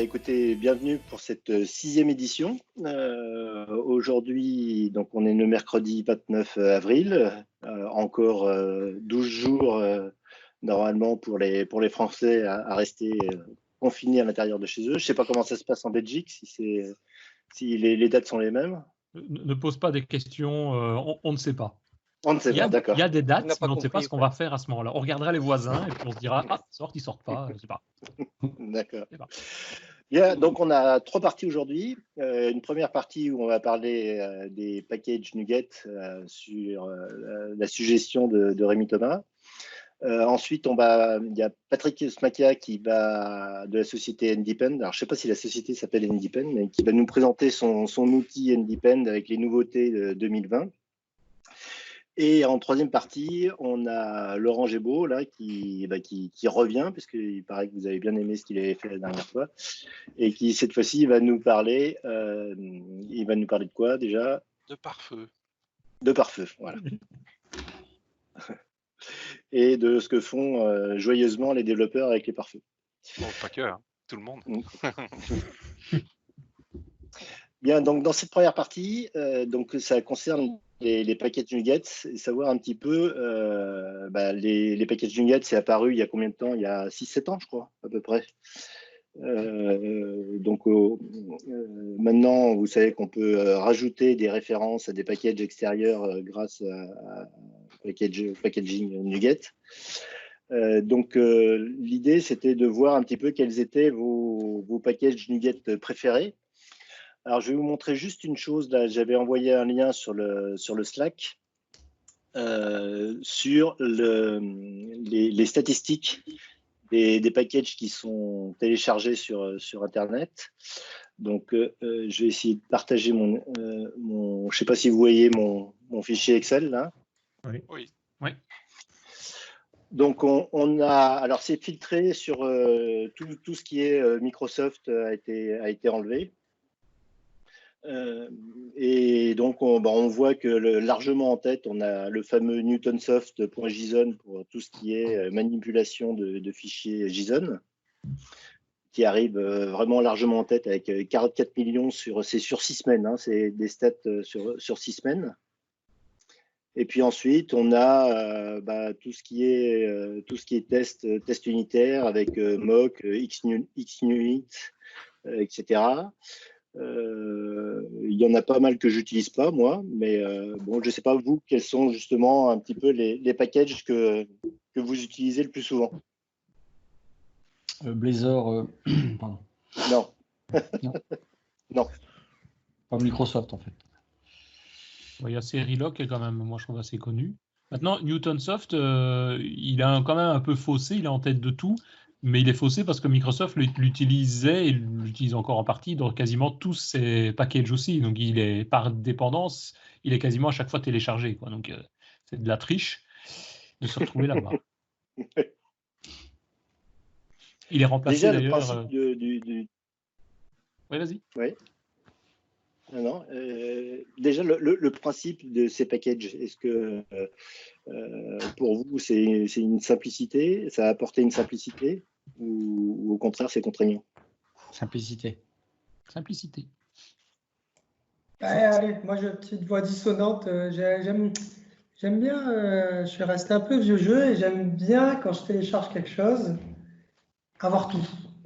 écoutez, bienvenue pour cette 6e édition. Aujourd'hui, donc on est le mercredi 29 avril, encore 12 jours normalement pour les Français à rester confinés à l'intérieur de chez eux. Je ne sais pas comment ça se passe en Belgique, si les dates sont les mêmes. Ne pose pas des questions, on ne sait pas. On ne sait pas, d'accord. Il y a des On dates, n'a pas mais on ne sait pas compris, ce qu'on quoi. va faire à ce moment-là. On regardera les voisins et puis on se dira, ah, ils sortent pas, je ne sais pas. D'accord. Je sais pas. Bien, donc on a 3 parties aujourd'hui. Une première partie où on va parler des packages Nuget sur la suggestion de Rémi Thomas. Ensuite, il y a Patrick Smakia de la société Ndepend. Alors, je ne sais pas si la société s'appelle Ndepend, mais qui va nous présenter son outil Ndepend avec les nouveautés de 2020. Et en troisième partie, on a Laurent Gébaud là, qui revient, puisqu'il paraît que vous avez bien aimé ce qu'il avait fait la dernière fois, et qui cette fois-ci va nous parler. Il va nous parler de quoi déjà? De pare-feu. De pare-feu, voilà. Et de ce que font joyeusement les développeurs avec les pare-feux. Bon, pas que, hein. Tout le monde. Bien, donc dans cette première partie, donc ça concerne les packages Nuget, et savoir un petit peu, les packages Nuget, c'est apparu il y a combien de temps? Il y a 6-7 ans, je crois, à peu près. Maintenant, vous savez qu'on peut rajouter des références à des packages extérieurs grâce à packaging Nuget. L'idée, c'était de voir un petit peu quels étaient vos packages Nuget préférés. Alors, je vais vous montrer juste une chose. Là, j'avais envoyé un lien sur le Slack sur les statistiques des packages qui sont téléchargés sur Internet. Donc, je vais essayer de partager mon je ne sais pas si vous voyez mon fichier Excel là. Oui. Donc, alors c'est filtré sur tout ce qui est Microsoft a été enlevé. Et donc, on voit que largement en tête, on a le fameux newtonsoft.json pour tout ce qui est manipulation de fichiers JSON, qui arrive vraiment largement en tête avec 44 millions c'est sur 6 semaines, hein, c'est des stats sur 6 semaines. Et puis ensuite, on a tout ce qui est test unitaire avec mock, xNUnit, etc. Il y en a pas mal que j'utilise pas moi, mais bon, je sais pas vous quels sont justement un petit peu les packages que vous utilisez le plus souvent. Blazor, pardon. Non. Non. Non. Pas Microsoft en fait. Il y a Serilock qui est quand même, moi je trouve, assez connu. Maintenant, Newtonsoft, il a quand même un peu faussé, il est en tête de tout, mais il est faussé parce que Microsoft l'utilisait et l'utilise encore en partie dans quasiment tous ses packages aussi. Donc, il est par dépendance, il est quasiment à chaque fois téléchargé, quoi. Donc, c'est de la triche de se retrouver là-bas. Il est remplacé Déjà, d'ailleurs. le principe Oui, vas-y. Oui. Non. Déjà, le principe de ces packages, est-ce que pour vous, c'est une simplicité, ça a apporté une simplicité ou au contraire, c'est contraignant? Simplicité. Simplicité. Allez, moi j'ai une petite voix dissonante. J'aime bien, je suis resté un peu vieux jeu et j'aime bien quand je télécharge quelque chose, avoir tout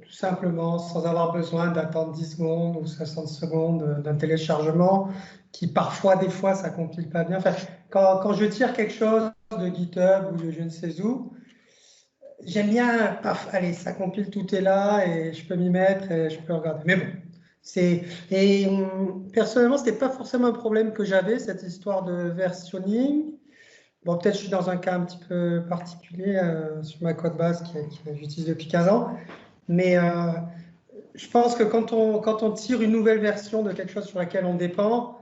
simplement, sans avoir besoin d'attendre 10 secondes ou 60 secondes d'un téléchargement qui parfois, des fois, ça compile pas bien. Enfin, quand je tire quelque chose de GitHub ou de je ne sais où, j'aime bien, paf, allez, ça compile, tout est là et je peux m'y mettre et je peux regarder. Mais bon, personnellement, c'était pas forcément un problème que j'avais, cette histoire de versionning. Bon, peut-être je suis dans un cas un petit peu particulier sur ma code base que j'utilise depuis 15 ans. Mais je pense que quand on tire une nouvelle version de quelque chose sur laquelle on dépend,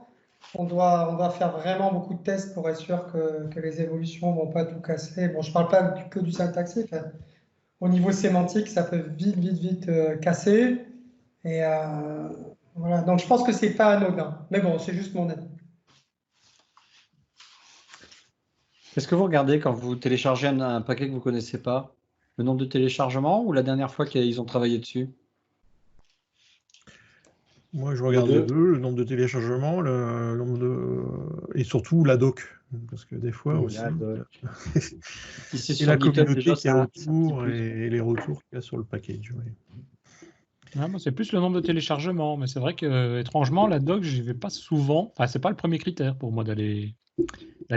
on doit faire vraiment beaucoup de tests pour être sûr que les évolutions ne vont pas tout casser. Bon, je ne parle pas que du syntaxique. Hein. Au niveau sémantique, ça peut vite casser. Et voilà. Donc, je pense que ce n'est pas anodin. Mais bon, c'est juste mon avis. Est-ce que vous regardez quand vous téléchargez un paquet que vous ne connaissez pas, le nombre de téléchargements ou la dernière fois qu'ils ont travaillé dessus? Moi, je regarde les deux, le nombre de téléchargements, et surtout la doc. Parce que des fois aussi, Ici, et sur la GitHub, communauté déjà, qu'il y a c'est un petit autour plus. et les retours qu'il y a sur le package. Oui. Ouais, moi, c'est plus le nombre de téléchargements, mais c'est vrai que étrangement, la doc, j'y vais pas souvent. Enfin, c'est pas le premier critère pour moi d'aller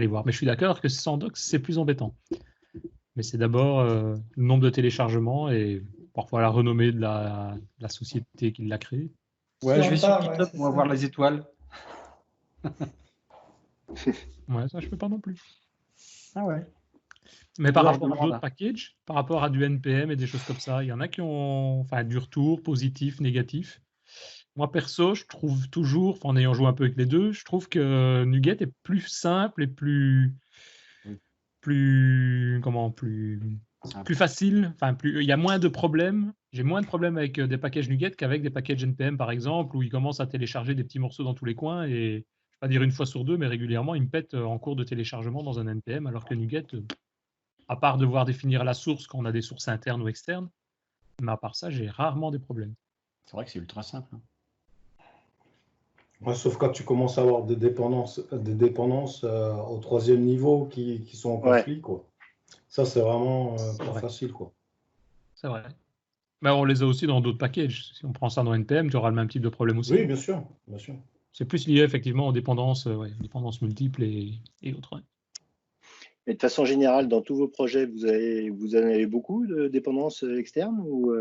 voir. Mais je suis d'accord que sans doc, c'est plus embêtant. Mais c'est d'abord le nombre de téléchargements et parfois la renommée de la société qui l'a créé. Ouais, je vais sur Ouais, GitHub c'est pour ça. avoir les étoiles. Ouais, ça, je peux pas non plus. Ah ouais. Mais par Alors, je rapport à demande. d'autres packages, par rapport à du NPM et des choses comme ça, il y en a qui ont du retour positif, négatif. Moi, perso, je trouve toujours, en ayant joué un peu avec les deux, je trouve que NuGet est plus simple et plus facile. Il y a moins de problèmes. J'ai moins de problèmes avec des packages NuGet qu'avec des packages NPM, par exemple, où ils commencent à télécharger des petits morceaux dans tous les coins et, je ne vais pas dire une fois sur deux, mais régulièrement, ils me pètent en cours de téléchargement dans un NPM, alors que NuGet, à part devoir définir la source quand on a des sources internes ou externes, mais à part ça, j'ai rarement des problèmes. C'est vrai que c'est ultra simple. Ouais, sauf quand tu commences à avoir des dépendances au troisième niveau qui sont en conflit, quoi. Ça, c'est vraiment pas facile, quoi. C'est vrai. Mais on les a aussi dans d'autres packages. Si on prend ça dans NPM, tu auras le même type de problème aussi. Oui, bien sûr, bien sûr. C'est plus lié effectivement aux dépendances, dépendances multiples et autres. Ouais. Et de façon générale, dans tous vos projets, vous en avez beaucoup de dépendances externes ou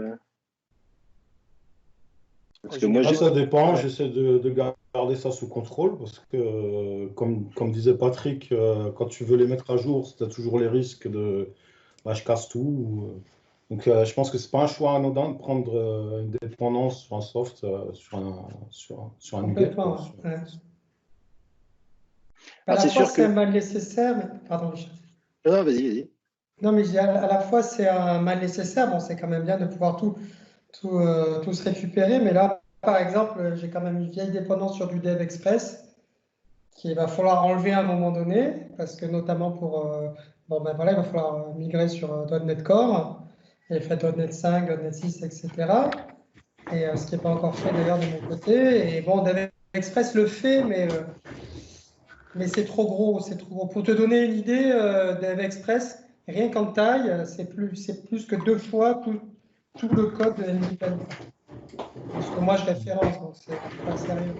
Parce que moi, ça dépend, j'essaie de garder ça sous contrôle parce que, comme disait Patrick, quand tu veux les mettre à jour, tu as toujours les risques de je casse tout. Donc, je pense que c'est pas un choix anodin de prendre une dépendance sur un soft, sur un NuGet. Complètement. Ouais. À Alors, la c'est fois, sûr c'est que. un mal nécessaire, mais... Pardon, Michel. Non, vas-y. Non, mais je dis à la fois, c'est un mal nécessaire. Bon, c'est quand même bien de pouvoir tout se récupérer. Mais là, par exemple, j'ai quand même une vieille dépendance sur du Dev Express qu'il va falloir enlever à un moment donné, parce que notamment pour... il va falloir migrer sur .NET Core, et fait .NET 5, .NET 6, etc. Et ce qui n'est pas encore fait d'ailleurs de mon côté. Et bon, Dev Express le fait, mais c'est trop gros, c'est trop gros. Pour te donner une idée, Dev Express, rien qu'en taille, c'est plus que 2 fois tout le code de NPM. Parce que moi, je référence, donc c'est pas sérieux.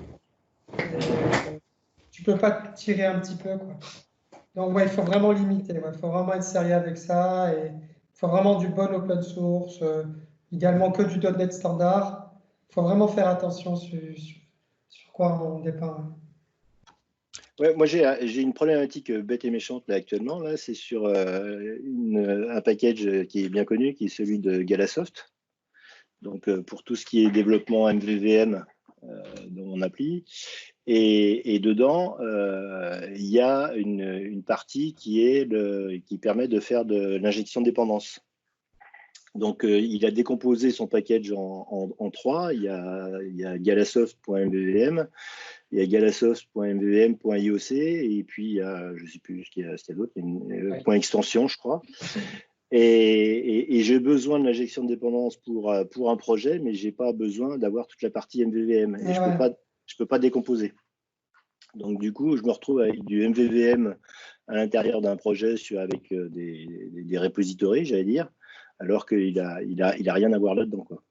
Tu peux pas tirer un petit peu, quoi. Donc, ouais, il faut vraiment limiter. Il faut vraiment être sérieux avec ça. Et il faut vraiment du bon open source, idéalement que du .NET standard. Il faut vraiment faire attention sur quoi on dépend. Ouais, moi, j'ai une problématique bête et méchante là, actuellement. Là, c'est sur un package qui est bien connu, qui est celui de Galasoft. Donc, pour tout ce qui est développement MVVM dans mon appli. Et dedans, il y a une partie qui permet de faire de l'injection de dépendance. Donc, il a décomposé son package en trois. Il y a galasoft.mvvm, il y a galasoft.mvvm.ioc, et puis il y a, je ne sais plus ce qu'il y a d'autre, point extension, je crois. Et j'ai besoin de l'injection de dépendance pour un projet, mais je n'ai pas besoin d'avoir toute la partie MVVM. Et je ne peux pas décomposer. Donc, du coup, je me retrouve avec du MVVM à l'intérieur d'un projet avec des repositories, j'allais dire, alors qu'il n'a rien à voir là-dedans, quoi.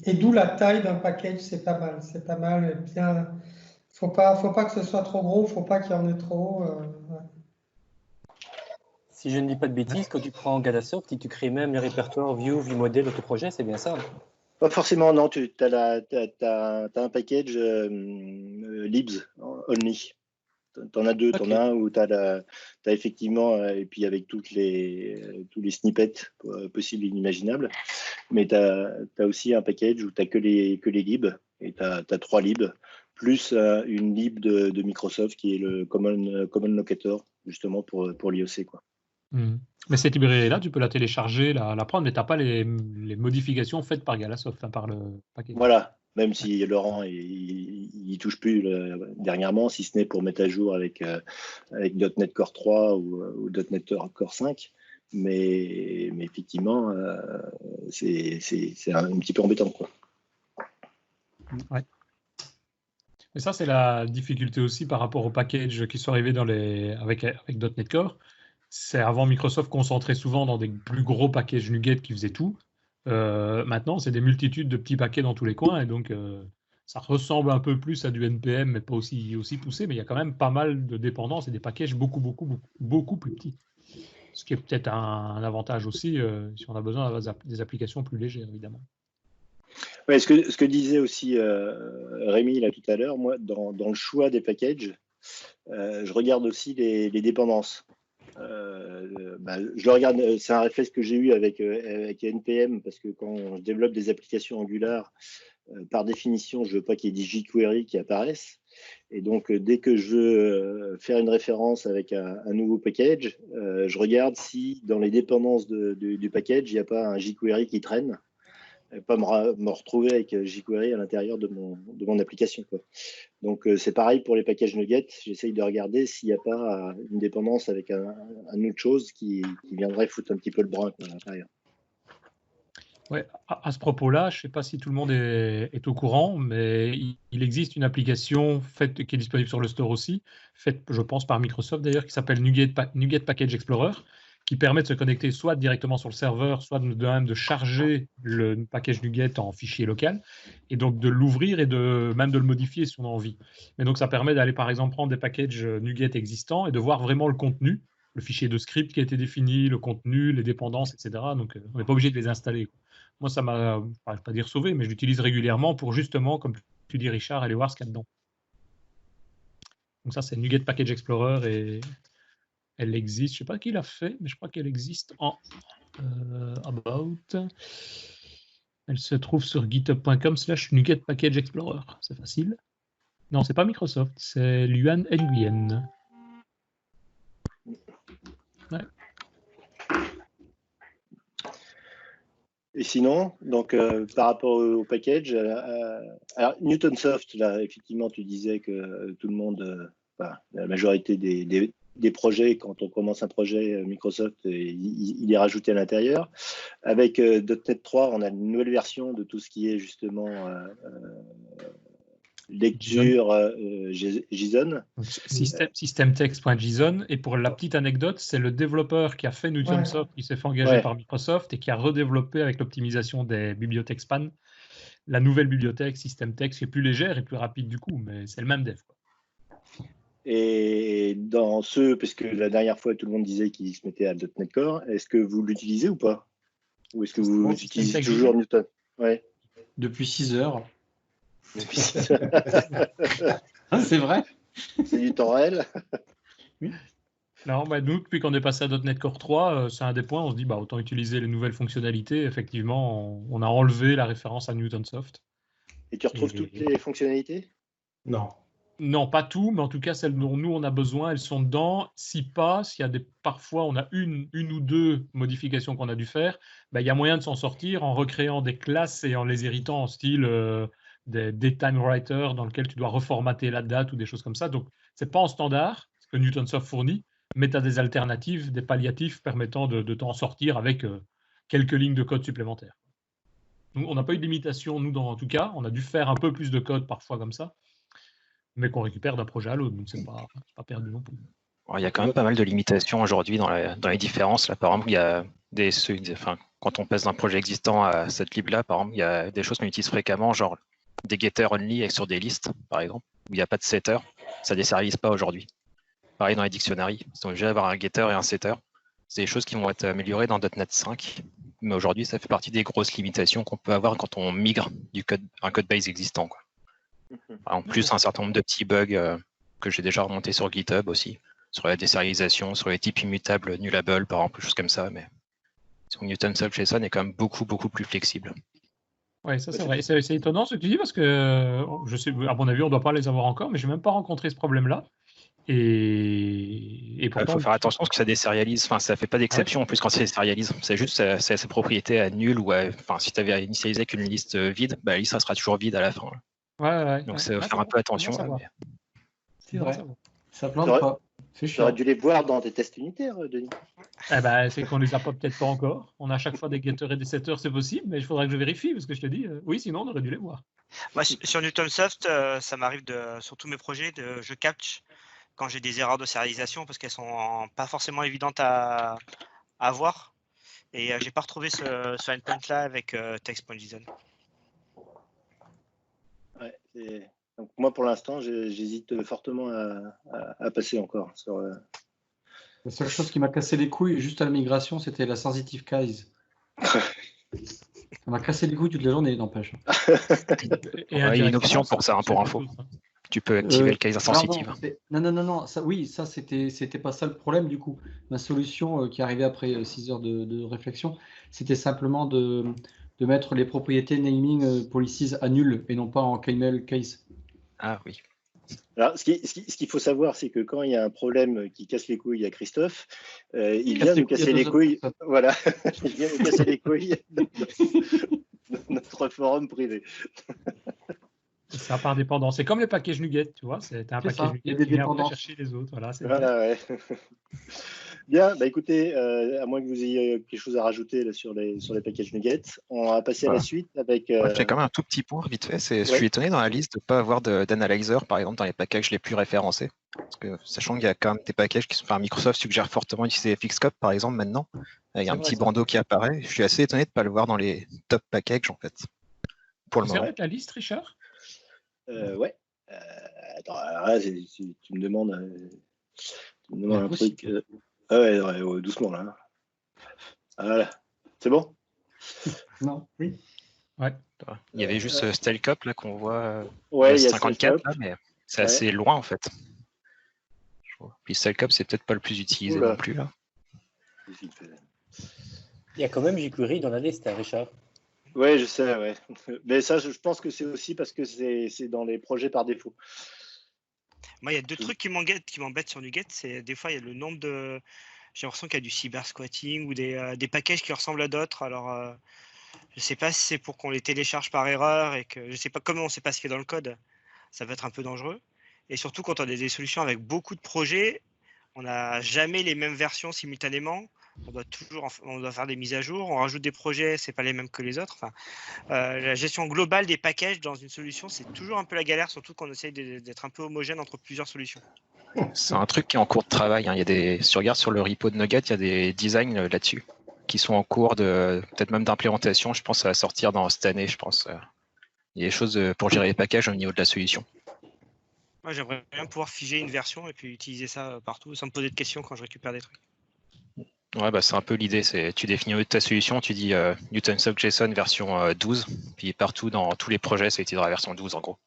Et d'où la taille d'un package, c'est pas mal. C'est pas mal. Bien, faut pas que ce soit trop gros, faut pas qu'il y en ait trop. Si je ne dis pas de bêtises, quand tu prends Galasoft, tu crées même les répertoires view, ViewModel, autoprojet, c'est bien ça? Pas forcément, non. Tu as un package libs only. Tu en as deux. Tu en as un où tu as effectivement, et puis avec tous les snippets possibles et inimaginables. Mais tu as aussi un package où tu n'as que les libs. Et tu as 3 libs, plus une lib de Microsoft qui est le Common Locator, justement pour l'IOC, quoi. Mais cette librairie-là, tu peux la télécharger, la prendre, mais tu n'as pas les modifications faites par Galasoft, par le package. Voilà, même si Laurent, il touche plus dernièrement, si ce n'est pour mettre à jour avec .NET Core 3 ou .NET Core 5. Mais effectivement, c'est un petit peu embêtant, quoi. Ouais. Et ça, c'est la difficulté aussi par rapport aux packages qui sont arrivés avec .NET Core. C'est avant Microsoft concentrait souvent dans des plus gros packages NuGet qui faisaient tout. Maintenant, c'est des multitudes de petits paquets dans tous les coins et donc ça ressemble un peu plus à du NPM, mais pas aussi poussé. Mais il y a quand même pas mal de dépendances et des packages beaucoup plus petits. Ce qui est peut-être un avantage aussi si on a besoin d'avoir des applications plus légères, évidemment. Ouais, ce que disait aussi Rémi là tout à l'heure, moi, dans le choix des packages, je regarde aussi les dépendances. Je le regarde, c'est un réflexe que j'ai eu avec NPM, parce que quand je développe des applications Angular, par définition, je ne veux pas qu'il y ait des jQuery qui apparaissent. Et donc, dès que je veux faire une référence avec un nouveau package, je regarde si dans les dépendances du package, il n'y a pas un jQuery qui traîne. Et pas me retrouver avec jQuery à l'intérieur de mon application, quoi. Donc, c'est pareil pour les packages NuGet. J'essaye de regarder s'il n'y a pas une dépendance avec un autre chose qui viendrait foutre un petit peu le brin, quoi, à l'intérieur. Ouais, à ce propos-là, je ne sais pas si tout le monde est au courant, mais il existe une application qui est disponible sur le store aussi, faite, je pense, par Microsoft d'ailleurs, qui s'appelle NuGet Package Explorer, qui permet de se connecter soit directement sur le serveur, soit même de charger le package NuGet en fichier local, et donc de l'ouvrir et même de le modifier si on a envie. Mais donc ça permet d'aller par exemple prendre des packages NuGet existants et de voir vraiment le contenu, le fichier de script qui a été défini, le contenu, les dépendances, etc. Donc on n'est pas obligé de les installer, quoi. Moi, ça m'a, je ne vais pas dire sauvé, mais je l'utilise régulièrement pour justement, comme tu dis Richard, aller voir ce qu'il y a dedans. Donc ça, c'est NuGet Package Explorer et elle existe, je ne sais pas qui l'a fait, mais je crois qu'elle existe en About. Elle se trouve sur github.com/NuGet Package Explorer. C'est facile. Non, c'est pas Microsoft, c'est Luan Nguyen. Ouais. Et sinon, donc par rapport au package, alors Newtonsoft, là, effectivement, tu disais que tout le monde, la majorité des projets, quand on commence un projet Microsoft, il est rajouté à l'intérieur. Avec .NET 3, on a une nouvelle version de tout ce qui est justement lecture JSON. Systemtext.json. Et pour la petite anecdote, c'est le développeur qui a fait Newtonsoft qui s'est fait engager par Microsoft et qui a redéveloppé avec l'optimisation des bibliothèques SPAN la nouvelle bibliothèque Systemtext qui est plus légère et plus rapide du coup, mais c'est le même dev, quoi. Et dans parce que la dernière fois tout le monde disait qu'il se mettait à .NET Core, est-ce que vous l'utilisez ou pas? Ou est-ce que vous utilisez toujours Newton? Ouais. Depuis 6 heures. Depuis 6 heures. Ah, c'est vrai. C'est du temps réel. Oui. Non, nous, depuis qu'on est passé à .NET Core 3, c'est un des points, on se dit autant utiliser les nouvelles fonctionnalités. Effectivement, on a enlevé la référence à Newtonsoft. Et tu retrouves toutes les fonctionnalités? Non. Non, pas tout, mais en tout cas, celles dont nous, on a besoin, elles sont dedans. Si pas, s'il y a parfois, on a une ou deux modifications qu'on a dû faire, il y a moyen de s'en sortir en recréant des classes et en les héritant en style des datetime writer dans lequel tu dois reformater la date ou des choses comme ça. Donc, ce n'est pas en standard, ce que Newtonsoft fournit, mais tu as des alternatives, des palliatifs permettant de t'en sortir avec quelques lignes de code supplémentaires. Nous, on n'a pas eu de limitation, nous, en tout cas. On a dû faire un peu plus de code parfois comme ça, mais qu'on récupère d'un projet à l'autre, donc c'est pas perdu non plus. Il y a quand même pas mal de limitations aujourd'hui dans les différences. Là, par exemple, il y a quand on passe d'un projet existant à cette lib-là, par exemple, il y a des choses qu'on utilise fréquemment, genre des getters only sur des listes, par exemple, où il n'y a pas de setter. Ça ne désérialise pas aujourd'hui. Pareil dans les dictionnaries, ils sont obligés d'avoir un getter et un setter. C'est des choses qui vont être améliorées dans .NET 5, mais aujourd'hui, ça fait partie des grosses limitations qu'on peut avoir quand on migre un code base existant, quoi. En plus, un certain nombre de petits bugs que j'ai déjà remontés sur GitHub aussi, sur la désérialisation, sur les types immutables nullable, par exemple, choses comme ça. Mais sur Newtonsoft JSON est quand même beaucoup plus flexible. Oui, ça c'est vrai. C'est étonnant ce que tu dis parce que, je sais, à mon avis, on ne doit pas les avoir encore, mais je n'ai même pas rencontré ce problème-là. Et pourtant, il faut faire attention parce que ça désérialise. Enfin, ça ne fait pas d'exception en plus quand ça désérialise. C'est juste c'est ses propriétés à nul ou si tu avais initialisé avec une liste vide, la liste sera toujours vide à la fin. Donc, il faut faire un peu attention. C'est vrai. Ça plante pas. Tu aurais dû les voir dans tes tests unitaires, Denis. C'est qu'on les a peut-être pas encore. On a à chaque fois des getters et des setters, c'est possible, mais il faudrait que je vérifie parce que je te dis, oui, sinon on aurait dû les voir. Moi, sur Newtonsoft, ça m'arrive sur tous mes projets, je catch quand j'ai des erreurs de sérialisation parce qu'elles sont pas forcément évidentes à voir. Et j'ai pas retrouvé ce endpoint là avec text.json. Ouais, donc moi, pour l'instant, j'hésite fortement à passer encore sur. La seule chose qui m'a cassé les couilles juste à la migration, c'était la sensitive case. Ça m'a cassé les couilles toute la journée, n'empêche. Il y a une option pour ça, pour info. Tu peux activer le case insensitive. Non. Ça, c'était pas ça le problème du coup. Ma solution qui arrivait après 6 heures de réflexion, c'était simplement de mettre les propriétés naming policies à nul et non pas en camel case. Ah oui. Alors, ce qu'il faut savoir, c'est que quand il y a un problème qui casse les couilles à Christophe, il vient nous casser les couilles. Voilà, il vient nous casser les couilles de notre forum privé. Ça part dépendant. C'est comme les packages NuGet, tu vois. C'est un package NuGet qui vient après chercher les autres. Voilà, ouais. Bien, écoutez, à moins que vous ayez quelque chose à rajouter là, sur les packages NuGet, on va passer à la suite avec. Je fais quand même un tout petit point vite fait. Je suis étonné dans la liste de ne pas avoir d'analyzer, par exemple, dans les packages les plus référencés. Parce que, sachant qu'il y a quand même des packages qui sont. Enfin, Microsoft suggère fortement d'utiliser Fixcop, par exemple, maintenant. Il y a un petit bandeau qui apparaît. Je suis assez étonné de ne pas le voir dans les top packages, en fait. Pour le moment. C'est vrai, la liste, Richard? Ouais. Attends, là, tu me demandes un truc. Ouais, doucement là. Voilà. C'est bon? Non, oui. Ouais. Il y avait juste Stylecop là qu'on voit. Ouais, il y a 54 là, mais c'est assez loin en fait. Puis Stylecop, c'est peut-être pas le plus utilisé non plus là. Il y a quand même jQuery dans la liste, Richard. Oui, je sais, ouais. Mais ça, je pense que c'est aussi parce que c'est dans les projets par défaut. Moi, il y a deux trucs qui m'embêtent sur NuGet. C'est des fois, il y a le nombre de. J'ai l'impression qu'il y a du cyber-squatting ou des packages qui ressemblent à d'autres. Alors, je ne sais pas si c'est pour qu'on les télécharge par erreur et que je ne sais pas comment on ne sait pas ce qui est dans le code. Ça peut être un peu dangereux. Et surtout, quand on a des solutions avec beaucoup de projets, on n'a jamais les mêmes versions simultanément. On doit faire des mises à jour, on rajoute des projets, c'est pas les mêmes que les autres. Enfin, la gestion globale des packages dans une solution, c'est toujours un peu la galère, surtout quand on essaye d'être un peu homogène entre plusieurs solutions. C'est un truc qui est en cours de travail. Hein. Il y a si tu regardes sur le repo de NuGet, il y a des designs là-dessus qui sont en cours peut-être même d'implémentation. Je pense que ça va sortir dans cette année, je pense. Il y a des choses pour gérer les packages au niveau de la solution. Moi, j'aimerais bien pouvoir figer une version et puis utiliser ça partout sans me poser de questions quand je récupère des trucs. Ouais, c'est un peu l'idée. Tu définis ta solution, tu dis Newtonsoft JSON version 12, puis partout dans tous les projets, ça utilisera la version 12 en gros.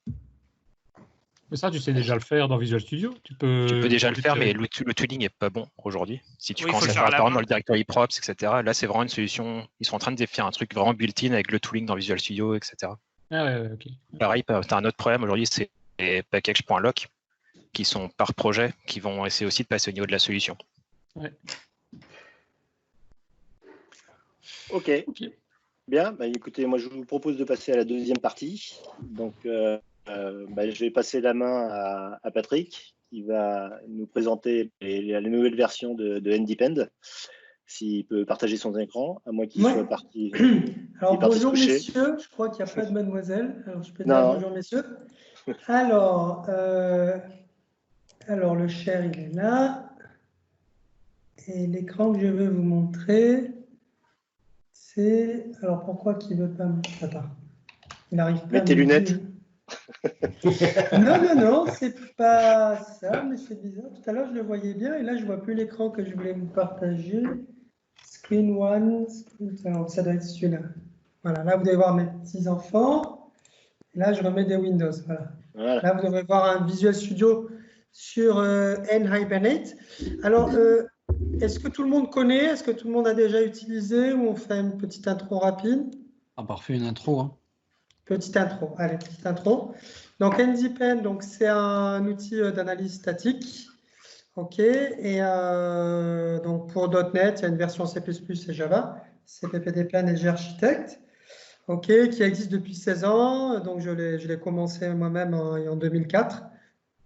Mais ça, tu sais déjà le faire dans Visual Studio. Tu peux déjà le faire, mais le tooling n'est pas bon aujourd'hui. Si tu commences à faire par exemple dans le directory props, etc., là, c'est vraiment une solution. Ils sont en train de définir un truc vraiment built-in avec le tooling dans Visual Studio, etc. Ah ouais, ok. Pareil, tu as un autre problème aujourd'hui, c'est les packages.lock qui sont par projet, qui vont essayer aussi de passer au niveau de la solution. Ouais. Ok. Bien, écoutez, moi je vous propose de passer à la deuxième partie. Donc, je vais passer la main à Patrick, qui va nous présenter les nouvelles versions de NDepend. S'il peut partager son écran, à moins qu'il soit parti. Alors, bonjour messieurs, je crois qu'il n'y a pas de mademoiselle. Alors, je peux dire bonjour messieurs. Alors, le share, il est là. Et l'écran que je vais vous montrer, c'est. Alors, pourquoi qu'il ne veut pas me. Attends. Il arrive pas. Mets tes lunettes. Non, c'est pas ça, mais c'est bizarre. Tout à l'heure, je le voyais bien et là, je ne vois plus l'écran que je voulais vous partager. Screen one, alors, ça doit être celui-là. Voilà, là, vous devez voir mes petits-enfants. Et là, je remets des Windows. Voilà. Là, vous devrez voir un Visual Studio sur NHibernate. Alors, est-ce que tout le monde connaît? Est-ce que tout le monde a déjà utilisé? Ou on fait une petite intro rapide? Parfait, une intro. Hein. Petite intro. Allez, petite intro. Donc, NDepend, c'est un outil d'analyse statique. OK. Et donc, pour .NET, il y a une version C++ et Java. C'est PPDepend et Garchitect. OK, qui existe depuis 16 ans. Donc, je l'ai commencé moi-même en 2004.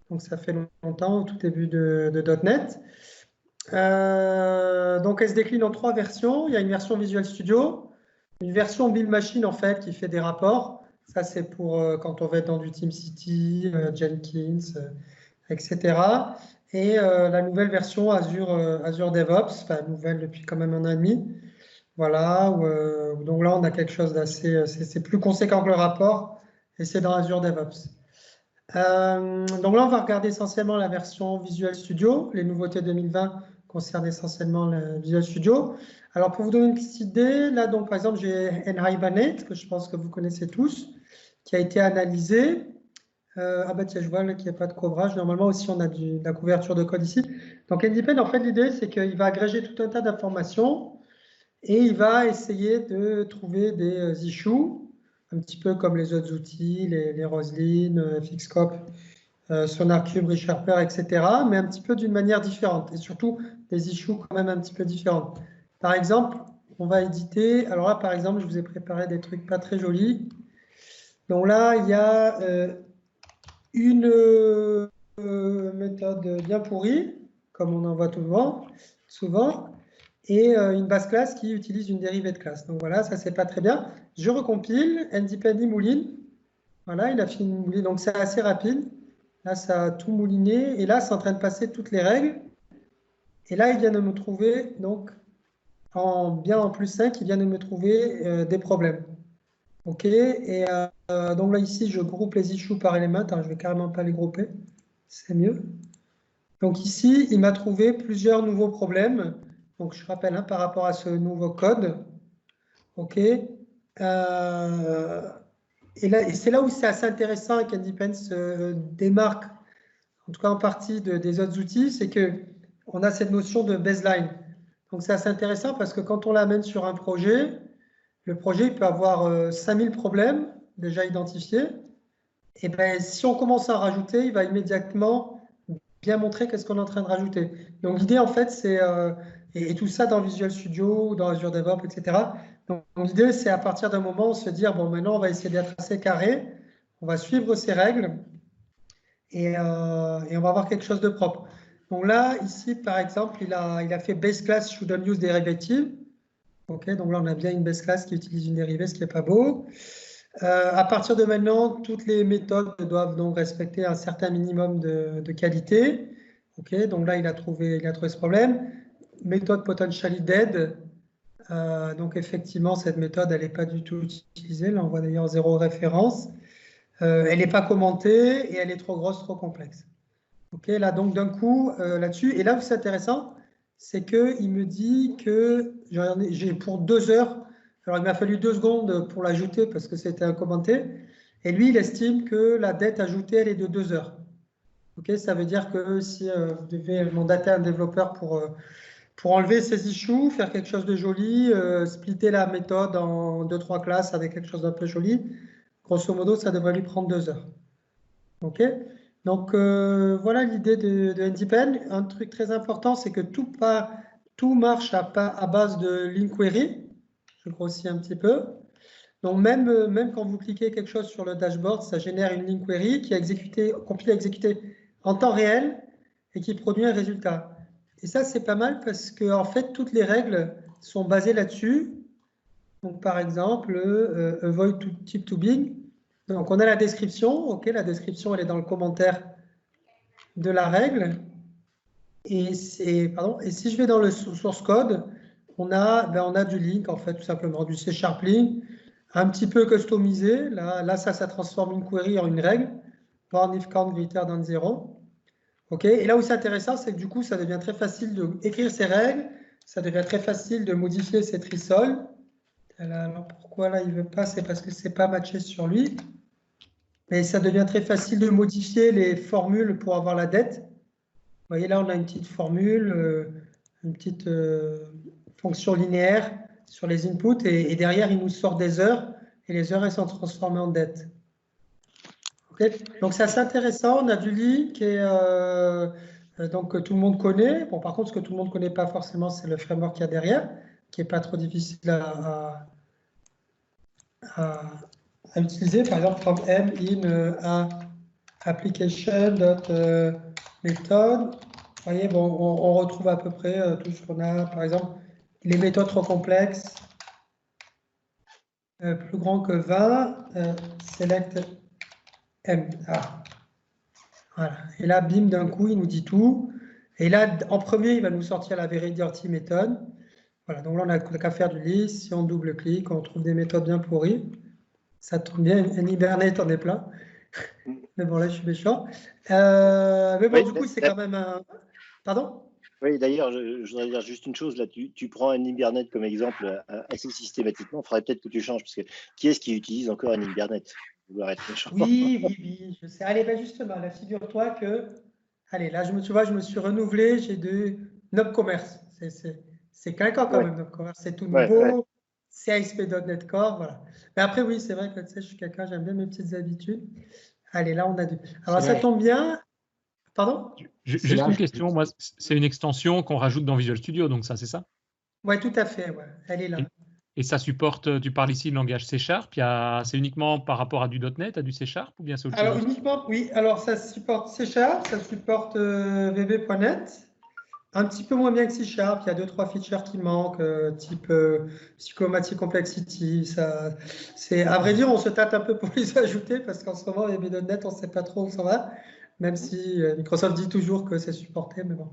Donc, ça fait longtemps, au tout début de .NET. Donc, elle se décline en 3 versions. Il y a une version Visual Studio, une version Build Machine, en fait, qui fait des rapports, Ça, c'est pour quand on va être dans du TeamCity, Jenkins, etc. Et la nouvelle version Azure DevOps, enfin nouvelle depuis quand même 1 an et demi. Voilà, donc là, on a quelque chose d'assez, c'est plus conséquent que le rapport, et c'est dans Azure DevOps. Donc là, on va regarder essentiellement la version Visual Studio. Les nouveautés 2020 concernent essentiellement le Visual Studio. Alors, pour vous donner une petite idée, là, donc, par exemple, j'ai NHibernate, que je pense que vous connaissez tous, qui a été analysé. Ah bah tiens, je vois qu'il n'y a pas de coverage. Normalement aussi, on a de la couverture de code ici. Donc, NDPen, en fait, l'idée, c'est qu'il va agréger tout un tas d'informations et il va essayer de trouver des issues, un petit peu comme les autres outils, les Roslyn, Fixcop, SonarCube, ReSharper, etc., mais un petit peu d'une manière différente et surtout des issues quand même un petit peu différentes. Par exemple, on va éditer. Alors là, par exemple, je vous ai préparé des trucs pas très jolis. Donc là, il y a une méthode bien pourrie, comme on en voit souvent, et une base classe qui utilise une dérivée de classe. Donc voilà, ça, c'est pas très bien. Je recompile, NDPen mouline. Voilà, il a fini de mouliner, donc c'est assez rapide. Là, ça a tout mouliné, et là, c'est en train de passer toutes les règles. Et là, il vient de me trouver, donc, en +5, il vient de me trouver des problèmes. OK, et donc là, ici, je groupe les issues par élément. Je ne vais carrément pas les grouper, c'est mieux. Donc ici, il m'a trouvé plusieurs nouveaux problèmes. Donc, je rappelle, par rapport à ce nouveau code. OK. Et c'est là où c'est assez intéressant et qu'NDPen se démarque, en tout cas en partie des autres outils, c'est qu'on a cette notion de baseline. Donc, c'est assez intéressant parce que quand on l'amène sur un projet, le projet il peut avoir 5000 problèmes déjà identifiés. Et bien, si on commence à en rajouter, il va immédiatement bien montrer qu'est-ce qu'on est en train de rajouter. Donc, l'idée, en fait, c'est, et tout ça dans Visual Studio, dans Azure DevOps, etc. Donc, l'idée, c'est à partir d'un moment, se dire, bon, maintenant, on va essayer d'être assez carré, on va suivre ces règles et on va avoir quelque chose de propre. Donc là, ici, par exemple, il a fait base class shouldn't use derivative. OK, donc là, on a bien une base class qui utilise une dérivée, ce qui n'est pas beau. À partir de maintenant, toutes les méthodes doivent donc respecter un certain minimum de qualité. OK, donc là, il a trouvé ce problème. Méthode potentially dead. Donc effectivement, cette méthode, elle n'est pas du tout utilisée. Là, on voit d'ailleurs 0 référence. Elle n'est pas commentée et elle est trop grosse, trop complexe. OK, là, donc d'un coup, là-dessus. Et là où c'est intéressant, c'est qu'il me dit que j'ai pour 2 heures, alors il m'a fallu 2 secondes pour l'ajouter parce que c'était incommenté, et lui, il estime que la dette ajoutée, elle est de 2 heures. OK, ça veut dire que si vous devez mandater un développeur pour enlever ces issues, faire quelque chose de joli, splitter la méthode en 2-3 classes avec quelque chose d'un peu joli, grosso modo, ça devrait lui prendre 2 heures. OK ? Donc, voilà l'idée de NDPen. Un truc très important, c'est que tout marche à base de link query. Je grossis un petit peu. Donc, même quand vous cliquez quelque chose sur le dashboard, ça génère une link query qui est compilée à exécuter en temps réel et qui produit un résultat. Et ça, c'est pas mal parce que, en fait, toutes les règles sont basées là-dessus. Donc, par exemple, avoid type to big. Donc, on a la description. OK, la description, elle est dans le commentaire de la règle. Et si je vais dans le source code, on a du link, en fait, tout simplement, du C# link, un petit peu customisé. Là, ça transforme une query en une règle. Warn if count greater than 0. OK, et là où c'est intéressant, c'est que du coup, ça devient très facile d'écrire ces règles. Ça devient très facile de modifier ces trisol. Alors, pourquoi là, il ne veut pas? C'est parce que ce n'est pas matché sur lui. Mais ça devient très facile de modifier les formules pour avoir la dette. Vous voyez, là, on a une petite formule, une petite fonction linéaire sur les inputs. Et derrière, il nous sort des heures. Et les heures, elles sont transformées en dette. Okay. Donc, c'est assez intéressant. On a du link donc tout le monde connaît. Bon, par contre, ce que tout le monde ne connaît pas forcément, c'est le framework qu'il y a derrière, qui n'est pas trop difficile à utiliser. Par exemple, from m in application.method. Vous voyez, bon, on retrouve à peu près tout ce qu'on a. Par exemple, les méthodes trop complexes. plus grand que 20, select M. Ah. Voilà. Et là, bim, d'un coup, il nous dit tout. Et là, en premier, il va nous sortir la very dirty méthode. Voilà, donc là, on n'a qu'à faire du list. Si on double-clique, on trouve des méthodes bien pourries. Ça tombe bien, un Hibernate en est plein. Mais bon, là, je suis méchant. Mais bon, Oui, du coup, c'est quand même un... Pardon? Oui, d'ailleurs, je voudrais dire juste une chose. Là, tu prends un Hibernate comme exemple assez systématiquement. Il faudrait peut-être que tu changes, parce que qui est-ce qui utilise encore un Hibernate? Oui, je sais. Allez, ben justement, là, figure-toi que... Allez, là, tu vois, je me suis renouvelé. J'ai de NobCommerce. C'est quelqu'un quand même, NobCommerce. C'est tout nouveau. C'est ASP.NET Core, voilà. Mais après, oui, c'est vrai que tu sais, je suis quelqu'un, j'aime bien mes petites habitudes. Allez, là, on a du... Alors, ça tombe bien. Pardon? Juste une question. Moi, c'est une extension qu'on rajoute dans Visual Studio, donc ça, c'est ça? Oui, tout à fait. Ouais. Elle est là. Et ça supporte, tu parles ici de langage C#, c'est uniquement par rapport à du .NET, à du C# ou bien c'est autre chose? Alors, uniquement, oui. Alors, ça supporte C#, ça supporte VB.NET. Un petit peu moins bien que C#, il y a 2-3 features qui manquent, type Psychomatic Complexity. À vrai dire, on se tâte un peu pour les ajouter parce qu'en ce moment, VB.NET, on ne sait pas trop où ça va, même si Microsoft dit toujours que c'est supporté, mais bon.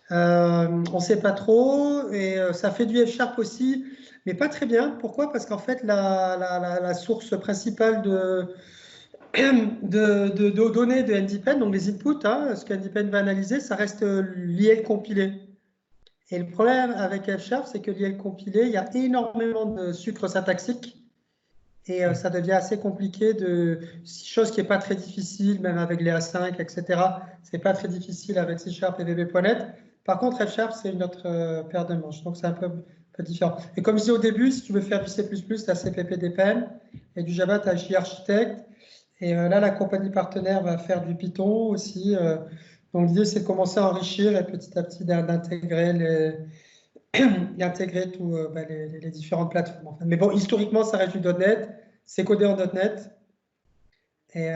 On ne sait pas trop, et ça fait du F# aussi, mais pas très bien. Pourquoi? Parce qu'en fait, la source principale de données de NDPen, donc les inputs, ce que NDPen va analyser, ça reste l'IL compilé. Et le problème avec F#, c'est que l'IL compilé, il y a énormément de sucre syntaxique et ça devient assez compliqué chose qui n'est pas très difficile, même avec les A5, etc. C'est pas très difficile avec C# et VB.NET. Par contre, F#, c'est une autre paire de manches, donc c'est un peu différent. Et comme je disais au début, si tu veux faire du C++, tu as CPP-Depen, et du Java, tu as JArchitect. Et là, la compagnie partenaire va faire du Python aussi. Donc, l'idée, c'est de commencer à enrichir et petit à petit d'intégrer les différentes plateformes. Enfin. Mais bon, historiquement, ça reste du .NET. C'est codé en .NET. Et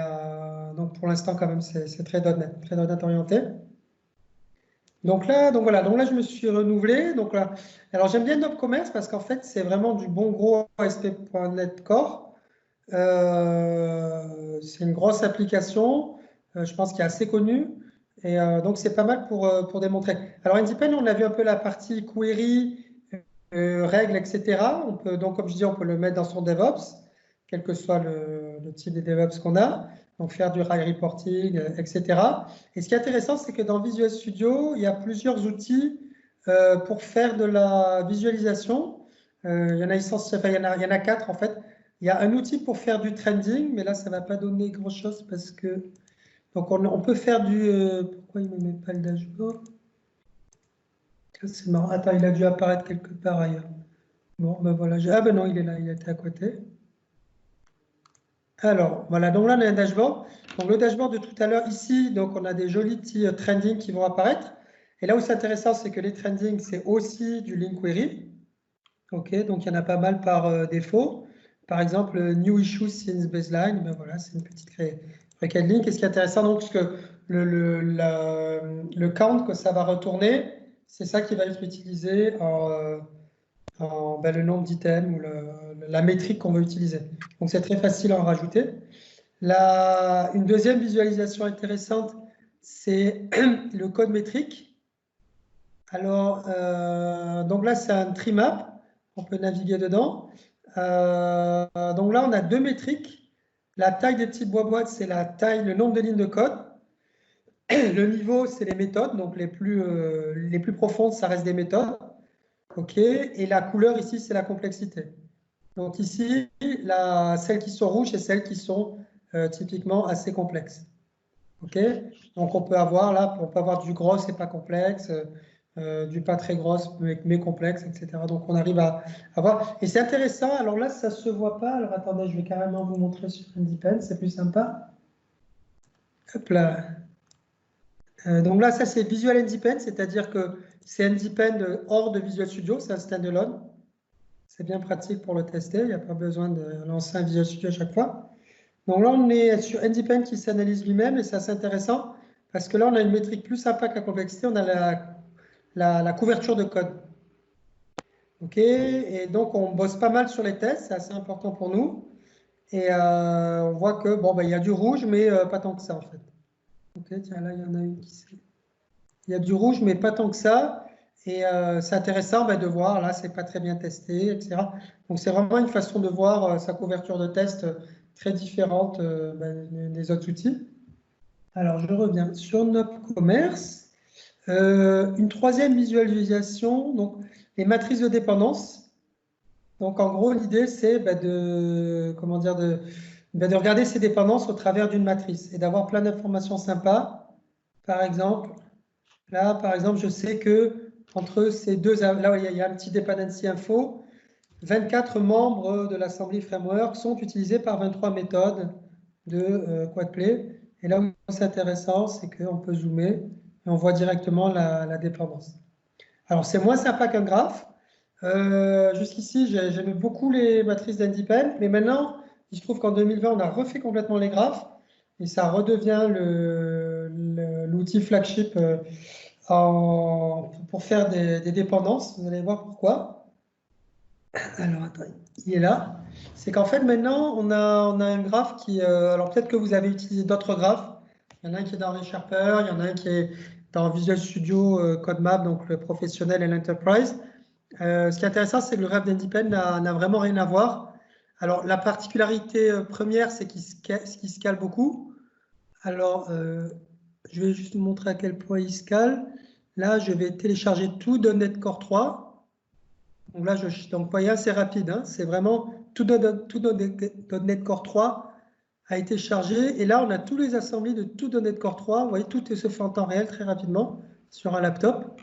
donc, pour l'instant, quand même, c'est très .NET orienté. Donc là, je me suis renouvelé. Donc là, alors, j'aime bien NobCommerce parce qu'en fait, c'est vraiment du bon gros ASP.NET Core. C'est une grosse application, je pense qui est assez connue, et donc c'est pas mal pour démontrer. Alors NDPen, on a vu un peu la partie query, règles, etc. Donc comme je dis, on peut le mettre dans son DevOps, quel que soit le type de DevOps qu'on a, donc faire du RAG reporting, etc. Et ce qui est intéressant, c'est que dans Visual Studio, il y a plusieurs outils pour faire de la visualisation. Il y en a 4 en fait. Il y a un outil pour faire du trending, mais là, ça ne va pas donner grand-chose parce que... Donc, on peut faire du... pourquoi il ne me met pas le dashboard? C'est marrant. Attends, il a dû apparaître quelque part ailleurs. Bon, ben voilà. Ah ben non, il est là, il était à côté. Alors, voilà. Donc là, on a un dashboard. Donc, le dashboard de tout à l'heure, ici, donc on a des jolis petits trending qui vont apparaître. Et là où c'est intéressant, c'est que les trending, c'est aussi du link query. OK, donc il y en a pas mal par défaut. Par exemple, New Issue Since Baseline, ben voilà, c'est une petite requête link. Et ce qui est intéressant, donc, c'est que le count que ça va retourner, c'est ça qui va être utilisé le nombre d'items ou la métrique qu'on veut utiliser. Donc, c'est très facile à en rajouter. Une deuxième visualisation intéressante, c'est le code métrique. Alors, donc là, c'est un tree map. On peut naviguer dedans. Donc là, on a 2 métriques. La taille des petites boîtes, c'est le nombre de lignes de code. Le niveau, c'est les méthodes. Donc les plus profondes, ça reste des méthodes. OK. Et la couleur ici, c'est la complexité. Donc ici, celles qui sont rouges, c'est celles qui sont typiquement assez complexes. OK. Donc on peut avoir du gros et pas complexe. Du pas très grosse mais complexe, etc. Donc on arrive à voir. Et c'est intéressant. Alors là, ça ne se voit pas. Alors attendez, je vais carrément vous montrer sur NDPen, c'est plus sympa. Hop là. Donc là, ça c'est Visual NDPen, c'est-à-dire que c'est NDPen hors de Visual Studio, c'est un standalone. C'est bien pratique pour le tester, il n'y a pas besoin de lancer un Visual Studio à chaque fois. Donc là, on est sur NDPen qui s'analyse lui-même et c'est assez intéressant parce que là, on a une métrique plus sympa que la complexité. On a la couverture de code. OK, et donc on bosse pas mal sur les tests, c'est assez important pour nous. Et on voit que bon, il y a du rouge, mais pas tant que ça en fait. OK, tiens, là il y en a une qui s'est. Il y a du rouge, mais pas tant que ça. Et c'est intéressant de voir, là, c'est pas très bien testé, etc. Donc, c'est vraiment une façon de voir sa couverture de test très différente des autres outils. Alors, je reviens sur notre commerce. Une troisième visualisation, donc les matrices de dépendance. Donc, en gros, l'idée, c'est de regarder ces dépendances au travers d'une matrice et d'avoir plein d'informations sympas. Par exemple, là, par exemple, je sais que entre ces deux, là, il y a un petit dependency info. 24 membres de l'assembly framework sont utilisés par 23 méthodes de QuadPlay. Et là où c'est intéressant, c'est qu'on peut zoomer et on voit directement la dépendance. Alors, c'est moins sympa qu'un graphe. Jusqu'ici, j'aimais beaucoup les matrices d'Independent, mais maintenant, il se trouve qu'en 2020, on a refait complètement les graphes et ça redevient l'outil flagship pour faire des dépendances. Vous allez voir pourquoi. Alors, attends, il est là. C'est qu'en fait, maintenant, on a un graphe qui... alors, peut-être que vous avez utilisé d'autres graphes. Il y en a un qui est dans ReSharper, il y en a un qui est dans Visual Studio CodeMap, donc le professionnel et l'enterprise. Ce qui est intéressant, c'est que le graphe d'Independent n'a vraiment rien à voir. Alors, la particularité première, c'est qu'il se cale beaucoup. Alors, je vais juste vous montrer à quel point il se cale. Là, je vais télécharger tout .NET Core 3. Donc là, donc, vous voyez, assez rapide. Hein, c'est vraiment tout .NET Core 3 a été chargé. Et là, on a tous les assemblées de tout .NET Core 3. Vous voyez, tout se fait en temps réel très rapidement sur un laptop.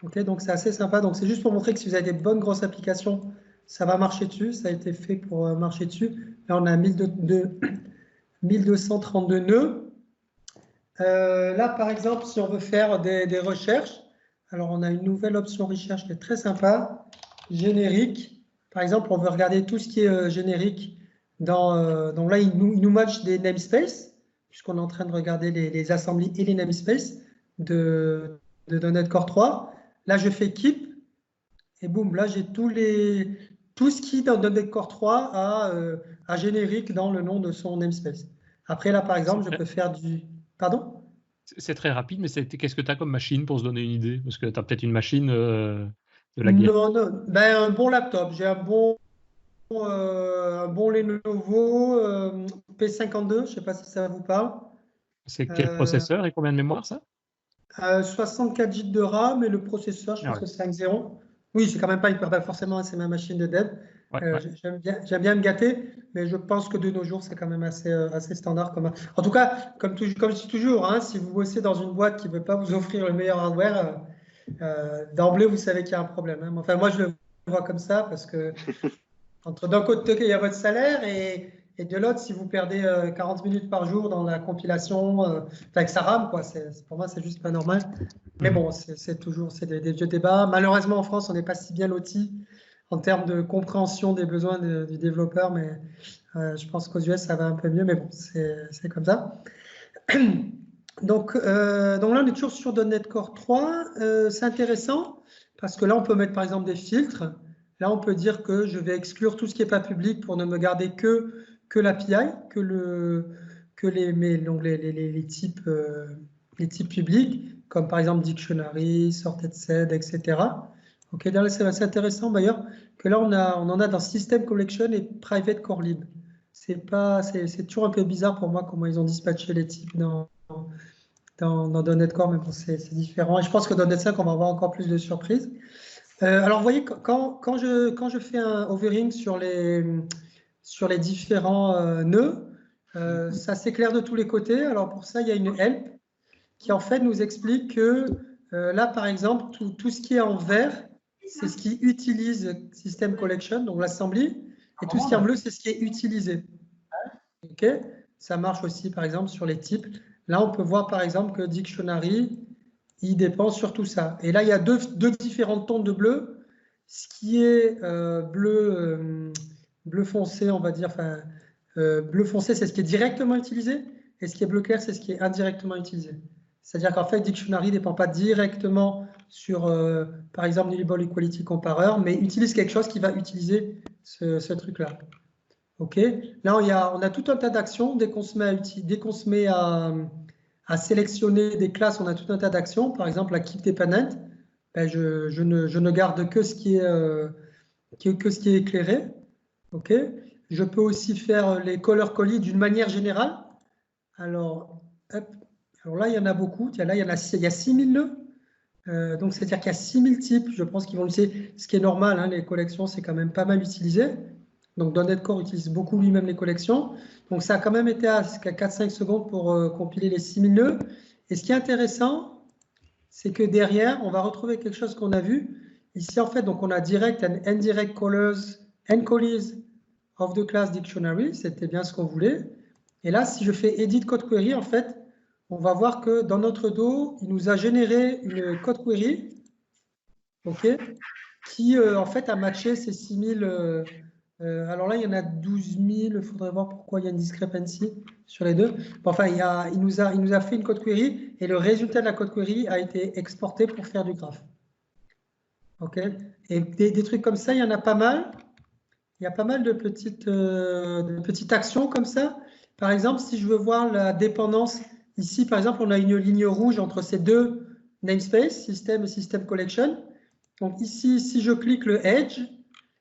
Okay, donc, c'est assez sympa. Donc, c'est juste pour montrer que si vous avez des bonnes grosses applications, ça va marcher dessus. Ça a été fait pour marcher dessus. Là, on a 1232 nœuds. Là, par exemple, si on veut faire des recherches, alors on a une nouvelle option recherche qui est très sympa, générique. Par exemple, on veut regarder tout ce qui est générique. Donc là, il nous match des namespaces, puisqu'on est en train de regarder les assemblées et les namespaces de .NET Core 3. Là, je fais keep, et boum, là, j'ai tout ce qui, dans .NET Core 3, a générique dans le nom de son namespace. Après, là, par exemple, je peux faire du... Pardon? C'est très rapide, mais qu'est-ce que tu as comme machine pour se donner une idée? Parce que tu as peut-être une machine de la guerre. Non. Un bon laptop. J'ai un bon Lenovo P52. Je ne sais pas si ça vous parle. C'est quel processeur et combien de mémoire, ça? 64 Go de RAM et le processeur, je pense que c'est 5.0. Oui, c'est quand même pas forcément, c'est ma machine de dev. Ouais. J'aime bien me gâter, mais je pense que de nos jours, c'est quand même assez standard. En tout cas, comme je dis toujours, hein, si vous bossez dans une boîte qui ne veut pas vous offrir le meilleur hardware, d'emblée, vous savez qu'il y a un problème. Hein. Enfin, moi, je le vois comme ça parce que d'un côté, il y a votre salaire et de l'autre, si vous perdez 40 minutes par jour dans la compilation, avec sa RAM, quoi, pour moi, c'est juste pas normal. Mais bon, c'est des vieux débats. Malheureusement, en France, on n'est pas si bien lotis en termes de compréhension des besoins du développeur, mais je pense qu'aux US, ça va un peu mieux, mais bon, c'est comme ça. Donc là, on est toujours sur .NET Core 3. C'est intéressant parce que là, on peut mettre par exemple des filtres. Là, on peut dire que je vais exclure tout ce qui n'est pas public pour ne me garder que l'API, que les types publics, comme par exemple Dictionary, Sorted Set, etc. Ok, là, c'est intéressant d'ailleurs que là, on en a dans System Collection et Private Core Lib. C'est toujours un peu bizarre pour moi comment ils ont dispatché les types dans .NET Core, mais bon, c'est différent. Et je pense que dans .NET 5, on va avoir encore plus de surprises. Alors, vous voyez, quand je fais un overing sur les différents nœuds, ça s'éclaire de tous les côtés. Alors, pour ça, il y a une help qui, en fait, nous explique que là, par exemple, tout ce qui est en vert, c'est ce qui utilise System Collection, donc l'assembly, et tout ce qui est en bleu, c'est ce qui est utilisé. OK ? Ça marche aussi, par exemple, sur les types. Là, on peut voir, par exemple, que Dictionary, il dépend sur tout ça. Et là, il y a deux différents tons de bleu. Ce qui est bleu foncé, on va dire, bleu foncé, c'est ce qui est directement utilisé, et ce qui est bleu clair, c'est ce qui est indirectement utilisé. C'est-à-dire qu'en fait, Dictionary ne dépend pas directement sur, par exemple, Nullable Equality Comparer, mais utilise quelque chose qui va utiliser ce truc-là. OK. Là, on a tout un tas d'actions. Dès qu'on se met à sélectionner des classes, on a tout un tas d'actions. Par exemple, la keep dependent, ben, je ne garde que ce qui est éclairé. OK. Je peux aussi faire les color collie d'une manière générale. Alors, hop. Alors là, il y en a beaucoup. Tiens, là, il y a 6000 nœuds. Donc, c'est-à-dire qu'il y a 6000 types. Je pense qu'ils vont l'utiliser, ce qui est normal. Hein, les collections, c'est quand même pas mal utilisé. Donc, .NET Core utilise beaucoup lui-même les collections. Donc, ça a quand même été à 4-5 secondes pour compiler les 6000 nœuds. Et ce qui est intéressant, c'est que derrière, on va retrouver quelque chose qu'on a vu. Ici, en fait, donc on a direct and indirect callers and callees of the class dictionary. C'était bien ce qu'on voulait. Et là, si je fais edit code query, en fait, on va voir que dans notre dos, il nous a généré une code query, OK, qui, en fait, a matché ces 6000. Alors là, il y en a 12 000. Il faudrait voir pourquoi il y a une discrepancy sur les deux. Bon, enfin, il nous a fait une code query et le résultat de la code query a été exporté pour faire du graph. OK. Et des trucs comme ça, il y en a pas mal. Il y a pas mal de petites actions comme ça. Par exemple, si je veux voir la dépendance, ici, par exemple, on a une ligne rouge entre ces deux namespaces, system et system collection. Donc ici, si je clique le edge,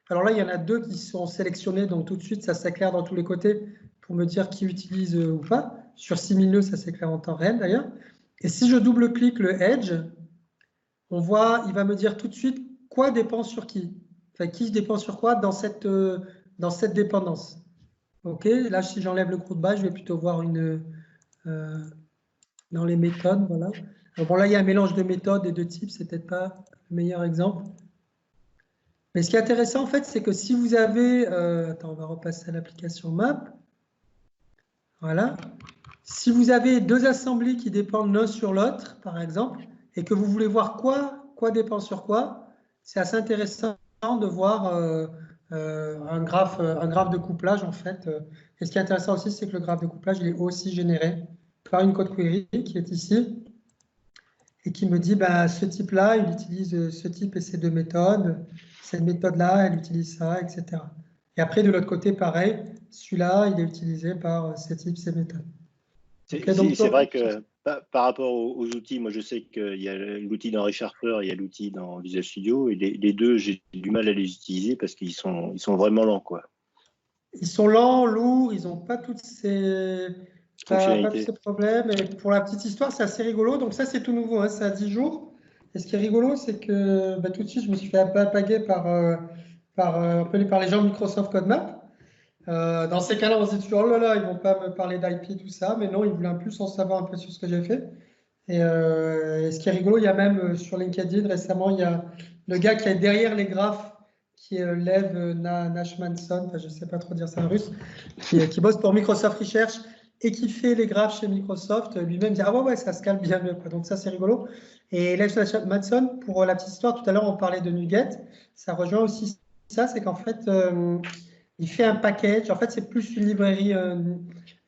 alors là, il y en a deux qui sont sélectionnés, donc tout de suite, ça s'éclaire dans tous les côtés pour me dire qui utilise ou pas. Sur 6000 nœuds, ça s'éclaire en temps réel d'ailleurs. Et si je double-clique le edge, on voit, il va me dire tout de suite quoi dépend sur qui. Enfin, qui dépend sur quoi dans cette dépendance. OK, là, si j'enlève le groupe bas, je vais plutôt voir dans les méthodes. Voilà. Alors, bon, là, il y a un mélange de méthodes et de types, c'est peut-être pas le meilleur exemple. Mais ce qui est intéressant, en fait, c'est que si vous avez... attends, on va repasser à l'application map. Voilà. Si vous avez deux assemblées qui dépendent l'un sur l'autre, par exemple, et que vous voulez voir quoi dépend sur quoi, c'est assez intéressant de voir un graphe de couplage, en fait. Et ce qui est intéressant aussi, c'est que le graphe de couplage, il est aussi généré par une code query qui est ici et qui me dit, bah, ce type-là, il utilise ce type et ces deux méthodes. Cette méthode-là, elle utilise ça, etc. Et après, de l'autre côté, pareil, celui-là, il est utilisé par ce type, ces méthodes. C'est vrai que par rapport aux outils, moi je sais qu'il y a l'outil dans ReSharper, il y a l'outil dans Visual Studio, et les deux, j'ai du mal à les utiliser parce qu'ils sont vraiment lents, quoi. Ils sont lents, lourds, ils n'ont pas tous ces problèmes. Et pour la petite histoire, c'est assez rigolo. Donc ça, c'est tout nouveau, hein, c'est à 10 jours. Et ce qui est rigolo, c'est que tout de suite, je me suis fait un peu alpaguer par les gens de Microsoft CodeMap. Dans ces cas-là, on se dit toujours, oh là là, ils ne vont pas me parler d'IP, tout ça. Mais non, ils voulaient en plus en savoir un peu sur ce que j'ai fait. Et ce qui est rigolo, il y a même sur LinkedIn, récemment, il y a le gars qui est derrière les graphes, qui est Lev Nashmanson, je ne sais pas trop dire ça en russe, qui bosse pour Microsoft Research et qui fait les graphes chez Microsoft, lui-même dit « Ah ouais, ça se calme bien mieux. » Donc ça, c'est rigolo. Et Lev Nashmanson, pour la petite histoire, tout à l'heure, on parlait de NuGet. Ça rejoint aussi ça, c'est qu'en fait, il fait un package. En fait, c'est plus une librairie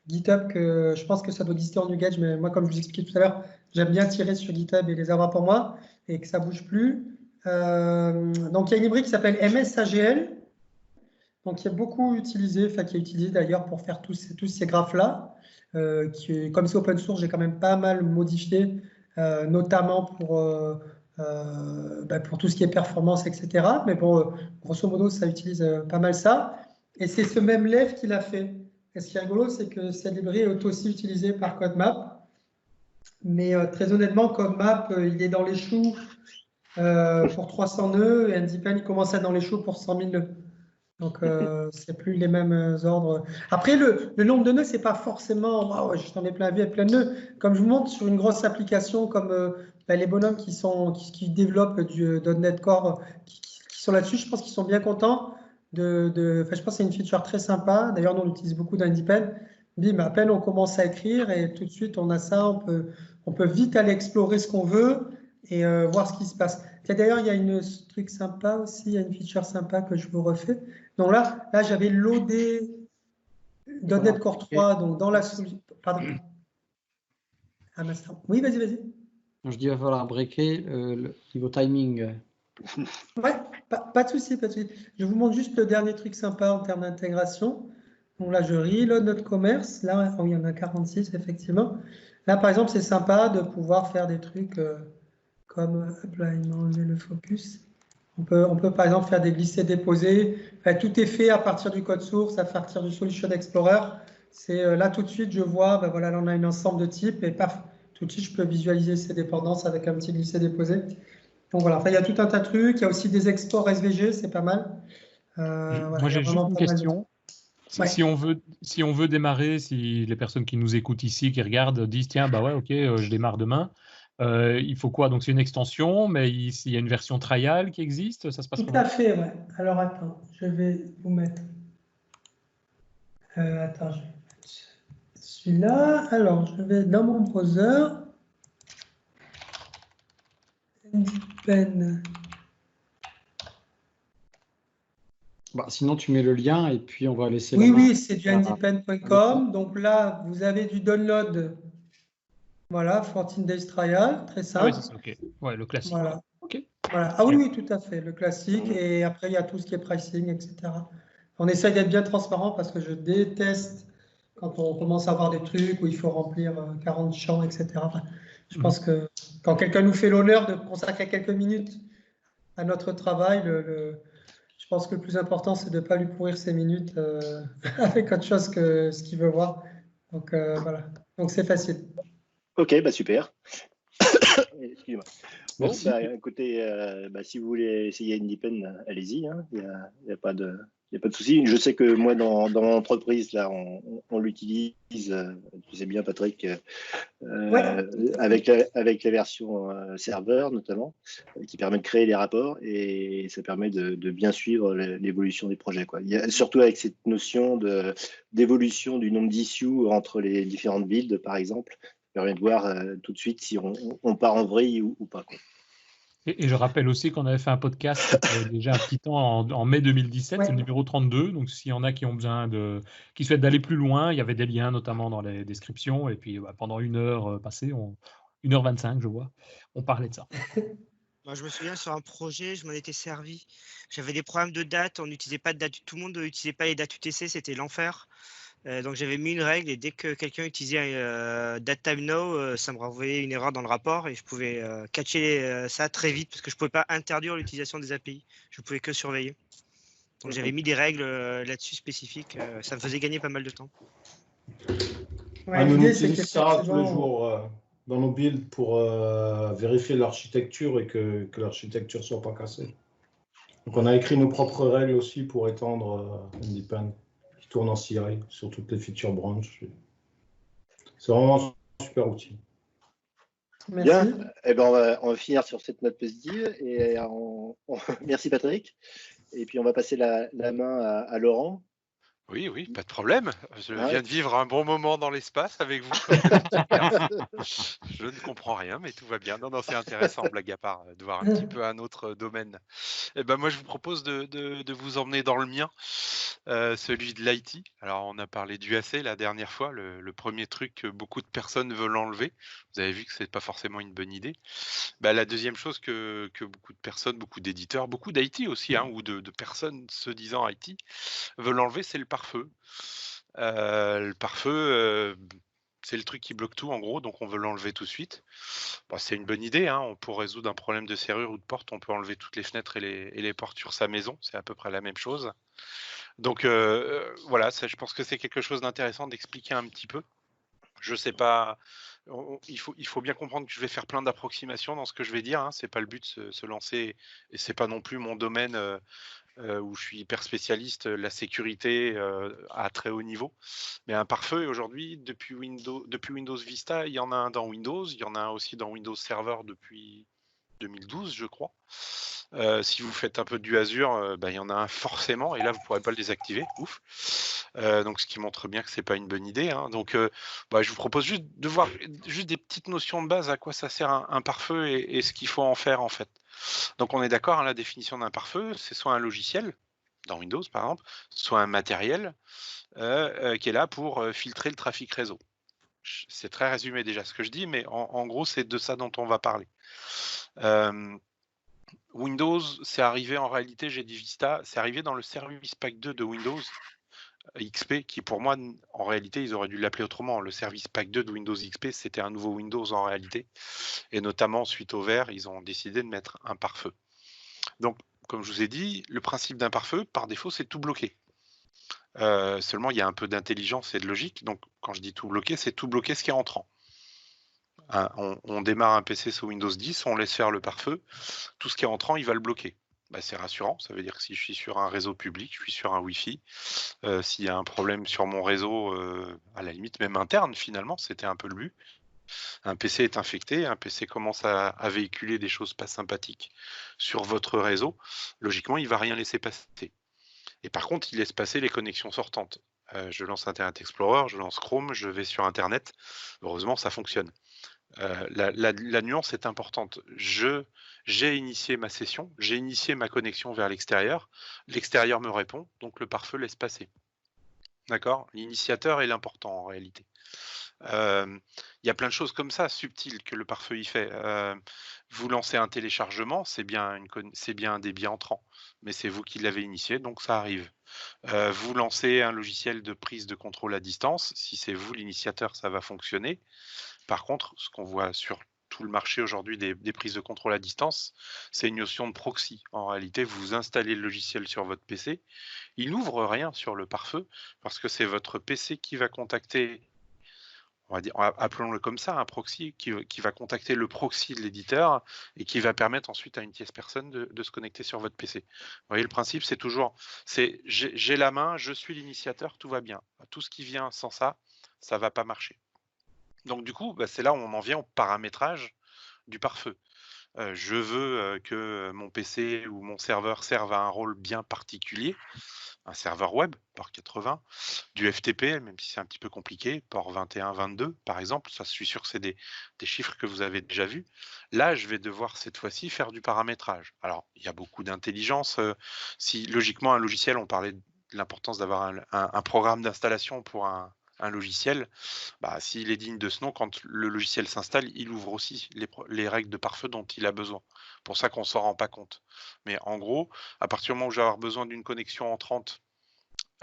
GitHub que je pense que ça doit exister en NuGet, mais moi, comme je vous expliquais tout à l'heure, j'aime bien tirer sur GitHub et les avoir pour moi et que ça ne bouge plus. Donc, il y a une librairie qui s'appelle MSAGL, donc qui est beaucoup utilisée, enfin qui est utilisée d'ailleurs pour faire tous ces graphes-là. Comme c'est open source, j'ai quand même pas mal modifié, notamment pour tout ce qui est performance, etc. Mais bon, grosso modo, ça utilise pas mal ça. Et c'est ce même Lev qui l'a fait. Et ce qui est rigolo, c'est que cette librairie est aussi utilisée par CodeMap. Mais très honnêtement, CodeMap, il est dans les choux pour 300 nœuds, et NDPen, il commence à être dans les choux pour 100 000 nœuds. Donc, c'est plus les mêmes ordres. Après, le nombre de nœuds, c'est pas forcément... je t'en ai plein la vie avec plein de nœuds. Comme je vous montre sur une grosse application comme les bonhommes qui développent du .NET Core, qui sont là-dessus, je pense qu'ils sont bien contents. Je pense que c'est une feature très sympa. D'ailleurs, nous, on l'utilise beaucoup dans NDPen. Bim, à peine on commence à écrire et tout de suite, on a ça. On peut vite aller explorer ce qu'on veut et voir ce qui se passe. D'ailleurs, il y a une truc sympa aussi, il y a une feature sympa que je vous refais. Donc là j'avais loadé .NET Core 3 donc dans la solution. Pardon. Oui, vas-y. Je dis, il va falloir breaker le niveau timing. Ouais, pas de souci, pas de souci. Je vous montre juste le dernier truc sympa en termes d'intégration. Donc là, je reload notre commerce. Là, il y en a 46, effectivement. Là, par exemple, c'est sympa de pouvoir faire des trucs comme, hop là, il m'a enlevé le focus. On peut, par exemple, faire des glissés-déposés. Enfin, tout est fait à partir du code source, à partir du Solution Explorer. C'est là, tout de suite, je vois, ben voilà, là, on a un ensemble de types et paf, tout de suite, je peux visualiser ces dépendances avec un petit glissé-déposé. Donc voilà, enfin, il y a tout un tas de trucs. Il y a aussi des exports SVG, c'est pas mal. Voilà, Moi, j'ai juste une question. Ouais. Si on veut démarrer, si les personnes qui nous écoutent ici, qui regardent, disent tiens, bah ouais, ok, je démarre demain. Il faut quoi? Donc c'est une extension, mais il y a une version trial qui existe. Ça se passe Tout comment? à fait, ouais. Alors attends, je vais vous mettre. Attends, je vais mettre celui-là. Alors, je vais dans mon browser. Pen. Bah, sinon, tu mets le lien et puis on va laisser Oui, la main. oui, c'est du handypen.com. Donc là, vous avez du download. Voilà, 14 Days Trial, très simple. Ah oui, c'est ça, ok. Ouais, le classique. Voilà. Ok. Voilà. Ah oui, oui, tout à fait, le classique. Et après, il y a tout ce qui est pricing, etc. On essaye d'être bien transparent parce que je déteste quand on commence à avoir des trucs où il faut remplir 40 champs, etc. Enfin, je pense que quand quelqu'un nous fait l'honneur de consacrer quelques minutes à notre travail, je pense que le plus important, c'est de ne pas lui pourrir ses minutes avec autre chose que ce qu'il veut voir. Donc voilà, donc c'est facile. Ok, bah super. Excusez-moi. Bon, Merci. bah, écoutez, si vous voulez essayer IndyPen, allez-y. Hein. Il n'y a pas de souci. Je sais que moi, dans mon entreprise, là, on l'utilise, tu sais bien, Patrick, avec la version serveur, notamment, qui permet de créer les rapports et ça permet de bien suivre l'évolution des projets, quoi. Il y a, surtout avec cette notion d'évolution du nombre d'issues entre les différentes builds, par exemple, ça permet de voir tout de suite si on part en vrille ou pas, quoi. Et je rappelle aussi qu'on avait fait un podcast déjà un petit temps en mai 2017, c'est le numéro 32. Donc, s'il y en a qui ont besoin qui souhaitent d'aller plus loin, il y avait des liens notamment dans les descriptions. Et puis, pendant 1 heure passée, 1h25, je vois, on parlait de ça. Moi, je me souviens sur un projet, je m'en étais servi. J'avais des problèmes de date, on n'utilisait pas de date, tout le monde n'utilisait pas les dates UTC, c'était l'enfer. Donc j'avais mis une règle et dès que quelqu'un utilisait date time now, ça me renvoyait une erreur dans le rapport et je pouvais catcher ça très vite parce que je ne pouvais pas interdire l'utilisation des API, je ne pouvais que surveiller. Donc j'avais mis des règles là-dessus spécifiques, ça me faisait gagner pas mal de temps. Ouais, nous utilisons ça tous les jours dans nos builds pour vérifier l'architecture et que l'architecture ne soit pas cassée. Donc on a écrit nos propres règles aussi pour étendre IndyPen qui tourne en CI sur toutes les feature branches. C'est vraiment un super outil. Merci. Bien, eh ben, on va finir sur cette note positive et merci Patrick. Et puis on va passer la main à Laurent. Oui, pas de problème. Je viens de vivre un bon moment dans l'espace avec vous. Je ne comprends rien, mais tout va bien. Non, c'est intéressant, blague à part, de voir un petit peu un autre domaine. Et ben, moi, je vous propose de vous emmener dans le mien, celui de l'IT. Alors, on a parlé du AC la dernière fois, le premier truc que beaucoup de personnes veulent enlever. Vous avez vu que c'est pas forcément une bonne idée. La deuxième chose que beaucoup de personnes, beaucoup d'éditeurs, beaucoup d'IT aussi, ou de personnes se disant IT, veulent enlever, c'est le pare-feu. Le pare-feu, c'est le truc qui bloque tout en gros, donc on veut l'enlever tout de suite. C'est une bonne idée, pour résoudre un problème de serrure ou de porte, on peut enlever toutes les fenêtres et les portes sur sa maison, c'est à peu près la même chose. Donc voilà, ça, je pense que c'est quelque chose d'intéressant d'expliquer un petit peu. Je sais pas, il faut bien comprendre que je vais faire plein d'approximations dans ce que je vais dire, c'est pas le but de se lancer, et c'est pas non plus mon domaine où je suis hyper spécialiste, la sécurité à très haut niveau. Mais un pare-feu aujourd'hui, depuis Windows Vista, il y en a un dans Windows, il y en a un aussi dans Windows Server depuis 2012, je crois. Si vous faites un peu du Azure, il y en a un forcément, et là vous ne pourrez pas le désactiver. Ouf. Donc ce qui montre bien que c'est pas une bonne idée. Donc je vous propose juste de voir des petites notions de base à quoi ça sert un pare-feu et ce qu'il faut en faire en fait. Donc on est d'accord, la définition d'un pare-feu, c'est soit un logiciel, dans Windows par exemple, soit un matériel qui est là pour filtrer le trafic réseau. c'est très résumé déjà ce que je dis, mais en gros, c'est de ça dont on va parler. Windows, c'est arrivé en réalité, j'ai dit Vista, c'est arrivé dans le Service Pack 2 de Windows XP, qui pour moi, en réalité, ils auraient dû l'appeler autrement. Le Service Pack 2 de Windows XP, c'était un nouveau Windows en réalité. Et notamment, suite au vert, ils ont décidé de mettre un pare-feu. Donc, comme je vous ai dit, le principe d'un pare-feu, par défaut, c'est tout bloquer. Seulement, il y a un peu d'intelligence et de logique. Donc, quand je dis tout bloquer, c'est tout bloquer ce qui est entrant. On démarre un PC sous Windows 10, on laisse faire le pare-feu. Tout ce qui est entrant, il va le bloquer. Bah, c'est rassurant. Ça veut dire que si je suis sur un réseau public, je suis sur un Wi-Fi. S'il y a un problème sur mon réseau, à la limite même interne, finalement, c'était un peu le but. Un PC est infecté, un PC commence à véhiculer des choses pas sympathiques sur votre réseau. Logiquement, il ne va rien laisser passer. Et par contre, il laisse passer les connexions sortantes. Je lance Internet Explorer, je lance Chrome, je vais sur Internet. Heureusement, ça fonctionne. La nuance est importante. J'ai initié ma session, j'ai initié ma connexion vers l'extérieur. L'extérieur me répond, donc le pare-feu laisse passer. D'accord? L'initiateur est l'important en réalité. Il y a plein de choses comme ça, subtiles, que le pare-feu y fait. Vous lancez un téléchargement, c'est bien un débit entrant, mais c'est vous qui l'avez initié, donc ça arrive. Vous lancez un logiciel de prise de contrôle à distance, si c'est vous l'initiateur, ça va fonctionner. Par contre, ce qu'on voit sur tout le marché aujourd'hui des prises de contrôle à distance, c'est une notion de proxy. En réalité, vous installez le logiciel sur votre PC, il n'ouvre rien sur le pare-feu, parce que c'est votre PC qui va contacter, on va dire, appelons-le comme ça, un proxy qui va contacter le proxy de l'éditeur et qui va permettre ensuite à une tierce personne de se connecter sur votre PC. Vous voyez, le principe, c'est toujours, j'ai la main, je suis l'initiateur, tout va bien. Tout ce qui vient sans ça, ça va pas marcher. Donc du coup, c'est là où on en vient au paramétrage du pare-feu. Je veux que mon PC ou mon serveur serve à un rôle bien particulier, un serveur web, port 80, du FTP, même si c'est un petit peu compliqué, port 21, 22 par exemple, ça je suis sûr que c'est des chiffres que vous avez déjà vus. Là, je vais devoir cette fois-ci faire du paramétrage. Alors, il y a beaucoup d'intelligence. Si logiquement, un logiciel, on parlait de l'importance d'avoir un programme d'installation pour un logiciel, s'il est digne de ce nom, quand le logiciel s'installe, il ouvre aussi les règles de pare-feu dont il a besoin. Pour ça qu'on ne s'en rend pas compte. Mais en gros, à partir du moment où je vais avoir besoin d'une connexion entrante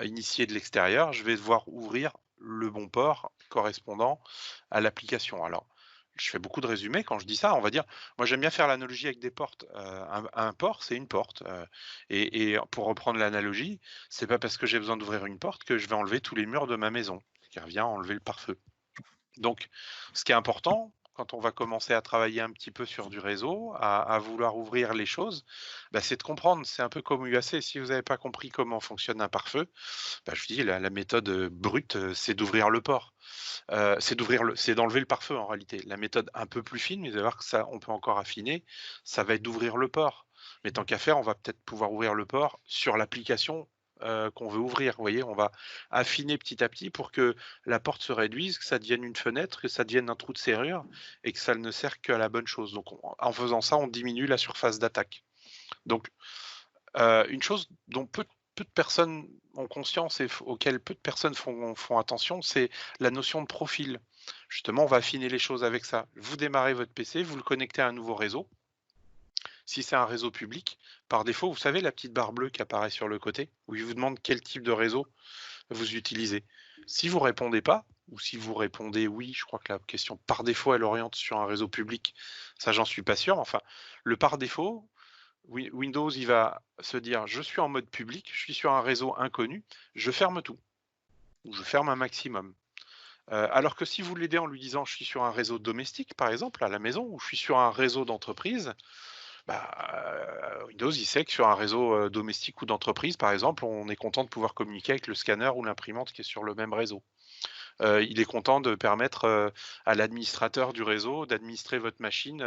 initiée de l'extérieur, je vais devoir ouvrir le bon port correspondant à l'application. Alors, je fais beaucoup de résumés quand je dis ça. On va dire, moi j'aime bien faire l'analogie avec des portes. Un port, c'est une porte. Et pour reprendre l'analogie, c'est pas parce que j'ai besoin d'ouvrir une porte que je vais enlever tous les murs de ma maison, ce qui revient à enlever le pare-feu. Donc, ce qui est important, quand on va commencer à travailler un petit peu sur du réseau, à vouloir ouvrir les choses, c'est de comprendre. C'est un peu comme UAC. Si vous n'avez pas compris comment fonctionne un pare-feu, je vous dis, la méthode brute, c'est d'ouvrir le port. C'est d'enlever le pare-feu en réalité. La méthode un peu plus fine, mais vous allez voir que ça, on peut encore affiner, ça va être d'ouvrir le port. Mais tant qu'à faire, on va peut-être pouvoir ouvrir le port sur l'application qu'on veut ouvrir. Vous voyez, on va affiner petit à petit pour que la porte se réduise, que ça devienne une fenêtre, que ça devienne un trou de serrure et que ça ne sert qu'à la bonne chose. Donc en faisant ça, on diminue la surface d'attaque. Donc une chose dont peu de personnes ont conscience et auxquelles peu de personnes font attention, c'est la notion de profil. Justement, on va affiner les choses avec ça. Vous démarrez votre PC, vous le connectez à un nouveau réseau. Si c'est un réseau public, par défaut, vous savez la petite barre bleue qui apparaît sur le côté, où il vous demande quel type de réseau vous utilisez. Si vous ne répondez pas, ou si vous répondez oui, je crois que la question par défaut, elle oriente sur un réseau public, ça j'en suis pas sûr. Enfin, le par défaut, Windows, il va se dire, je suis en mode public, je suis sur un réseau inconnu, je ferme tout, ou je ferme un maximum. Alors que si vous l'aidez en lui disant, je suis sur un réseau domestique, par exemple, à la maison, ou je suis sur un réseau d'entreprise, Windows, il sait que sur un réseau domestique ou d'entreprise, par exemple, on est content de pouvoir communiquer avec le scanner ou l'imprimante qui est sur le même réseau. Il est content de permettre à l'administrateur du réseau d'administrer votre machine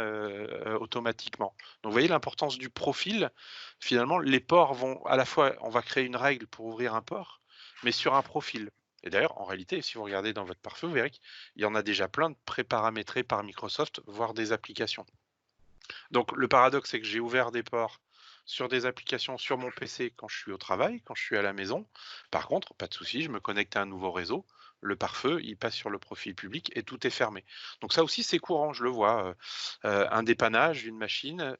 automatiquement. Donc vous voyez l'importance du profil. Finalement, les ports vont à la fois, on va créer une règle pour ouvrir un port, mais sur un profil. Et d'ailleurs, en réalité, si vous regardez dans votre pare-feu, vous verrez qu'il y en a déjà plein de pré-paramétrés par Microsoft, voire des applications. Donc le paradoxe, c'est que j'ai ouvert des ports sur des applications sur mon PC quand je suis au travail, quand je suis à la maison. Par contre, pas de souci, je me connecte à un nouveau réseau. le pare-feu, il passe sur le profil public et tout est fermé. Donc ça aussi, c'est courant, je le vois. Un dépannage, une machine,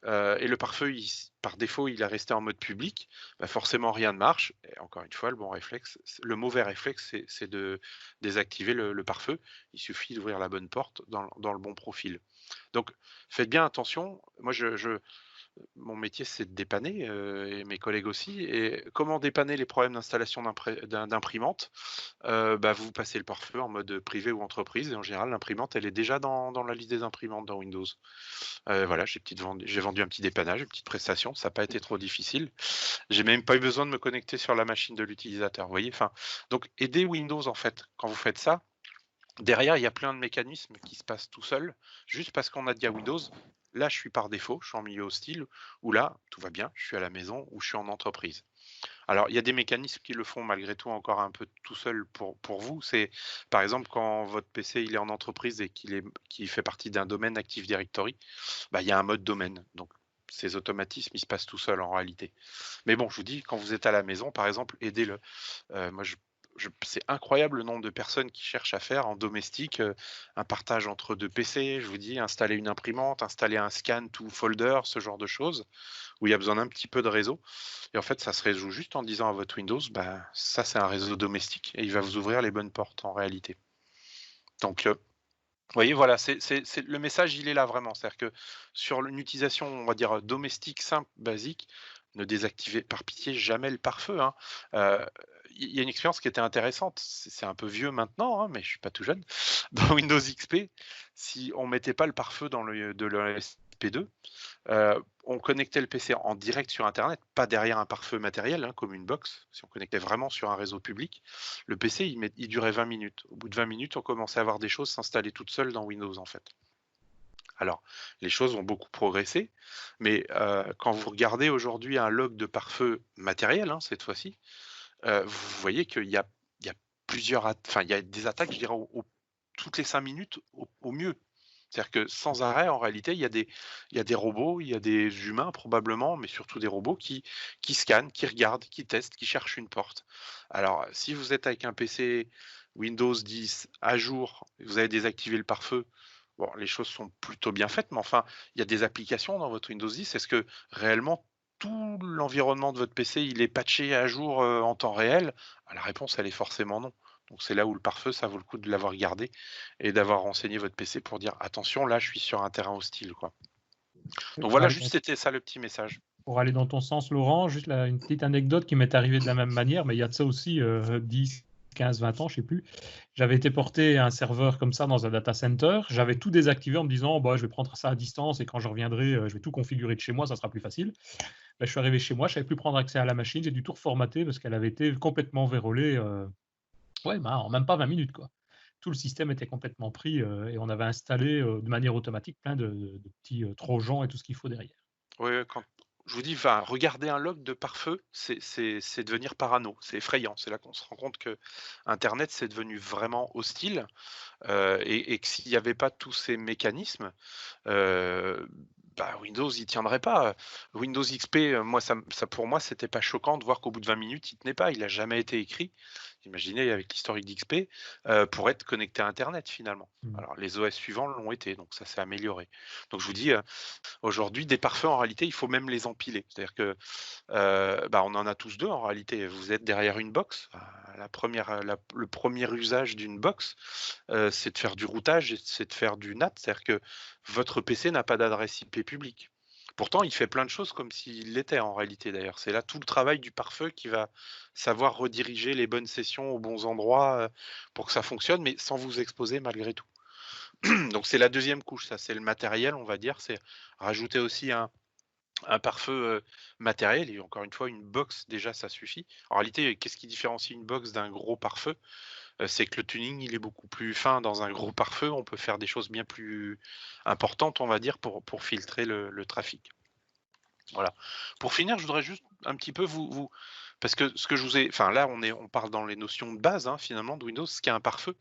et le pare-feu, par défaut, il est resté en mode public. Bah forcément, rien ne marche. Et encore une fois, le mauvais réflexe, c'est de désactiver le pare-feu. Il suffit d'ouvrir la bonne porte dans le bon profil. Donc, faites bien attention. Moi, mon métier, c'est de dépanner, et mes collègues aussi. Et comment dépanner les problèmes d'installation d'imprimante? Vous passez le pare-feu en mode privé ou entreprise. Et en général, l'imprimante, elle est déjà dans la liste des imprimantes dans Windows. Voilà, j'ai vendu un petit dépannage, une petite prestation. Ça n'a pas été trop difficile. J'ai même pas eu besoin de me connecter sur la machine de l'utilisateur. Vous voyez, donc aidez Windows en fait quand vous faites ça. Derrière, il y a plein de mécanismes qui se passent tout seuls, juste parce qu'on a dit à Windows, là, je suis par défaut, je suis en milieu hostile, ou là, tout va bien, je suis à la maison ou je suis en entreprise. Alors, il y a des mécanismes qui le font malgré tout encore un peu tout seul pour vous. C'est, par exemple, quand votre PC il est en entreprise et qu'il fait partie d'un domaine Active Directory, il y a un mode domaine. Donc, ces automatismes, ils se passent tout seuls en réalité. Mais bon, je vous dis, quand vous êtes à la maison, par exemple, aidez-le. Moi, c'est incroyable le nombre de personnes qui cherchent à faire en domestique un partage entre deux PC, je vous dis, installer une imprimante, installer un scan to folder, ce genre de choses, où il y a besoin d'un petit peu de réseau. Et en fait, ça se résout juste en disant à votre Windows, ça c'est un réseau domestique et il va vous ouvrir les bonnes portes en réalité. Donc, vous voyez, voilà, le message, il est là vraiment. C'est-à-dire que sur une utilisation, on va dire, domestique, simple, basique, ne désactivez par pitié jamais le pare-feu. Il y a une expérience qui était intéressante, c'est un peu vieux maintenant, mais je suis pas tout jeune. Dans Windows XP, si on mettait pas le pare-feu dans le SP2, on connectait le PC en direct sur Internet, pas derrière un pare-feu matériel, comme une box. Si on connectait vraiment sur un réseau public, le PC, il durait 20 minutes. Au bout de 20 minutes, on commençait à avoir des choses s'installer toutes seules dans Windows, en fait. Alors, les choses ont beaucoup progressé, mais quand vous regardez aujourd'hui un log de pare-feu matériel, cette fois-ci, vous voyez qu'il y a plusieurs, il y a des attaques, je dirais, toutes les 5 minutes au mieux. C'est-à-dire que sans arrêt, en réalité, il y a des robots, il y a des humains probablement, mais surtout des robots qui scannent, qui regardent, qui testent, qui cherchent une porte. Alors, si vous êtes avec un PC Windows 10 à jour, vous avez désactivé le pare-feu, bon, les choses sont plutôt bien faites, mais enfin, il y a des applications dans votre Windows 10. Est-ce que réellement tout l'environnement de votre PC, il est patché à jour en temps réel? La réponse, elle est forcément non. Donc c'est là où le pare-feu, ça vaut le coup de l'avoir gardé et d'avoir renseigné votre PC pour dire attention, là, je suis sur un terrain hostile, quoi. Donc voilà, juste c'était ça le petit message. Pour aller dans ton sens, Laurent, juste une petite anecdote qui m'est arrivée de la même manière, mais il y a de ça aussi 10, 15, 20 ans, je ne sais plus. J'avais été porté un serveur comme ça dans un data center. J'avais tout désactivé en me disant je vais prendre ça à distance et quand je reviendrai, je vais tout configurer de chez moi, ça sera plus facile. Je suis arrivé chez moi, je ne savais plus prendre accès à la machine, j'ai dû tout reformater parce qu'elle avait été complètement vérolée en même pas 20 minutes, quoi. Tout le système était complètement pris et on avait installé de manière automatique plein de petits trojans et tout ce qu'il faut derrière. Oui, quand je vous dis, regarder un log de pare-feu, c'est devenir parano, c'est effrayant. C'est là qu'on se rend compte que Internet, c'est devenu vraiment hostile et que s'il n'y avait pas tous ces mécanismes, Windows, il tiendrait pas. Windows XP, moi, ça pour moi, c'était pas choquant de voir qu'au bout de 20 minutes, il tenait pas. Il n'a jamais été écrit. Imaginez avec l'historique d'XP pour être connecté à Internet finalement. Alors les OS suivants l'ont été, donc ça s'est amélioré. Donc je vous dis, aujourd'hui, des pare-feux, en réalité, il faut même les empiler. C'est-à-dire que on en a tous deux en réalité. Vous êtes derrière une box. Le premier usage d'une box, c'est de faire du routage, c'est de faire du NAT. C'est-à-dire que votre PC n'a pas d'adresse IP publique. Pourtant, il fait plein de choses comme s'il l'était en réalité d'ailleurs. C'est là tout le travail du pare-feu qui va savoir rediriger les bonnes sessions aux bons endroits pour que ça fonctionne, mais sans vous exposer malgré tout. Donc c'est la deuxième couche, ça c'est le matériel, on va dire. C'est rajouter aussi un pare-feu matériel, et encore une fois, une box, déjà, ça suffit. En réalité, qu'est-ce qui différencie une box d'un gros pare-feu? C'est que le tuning, il est beaucoup plus fin. Dans un gros pare-feu, on peut faire des choses bien plus importantes, on va dire, pour filtrer le trafic. Voilà. Pour finir, je voudrais juste un petit peu parce que ce que je vous ai... là, on parle dans les notions de base, finalement, de Windows, ce qu'est un pare-feu.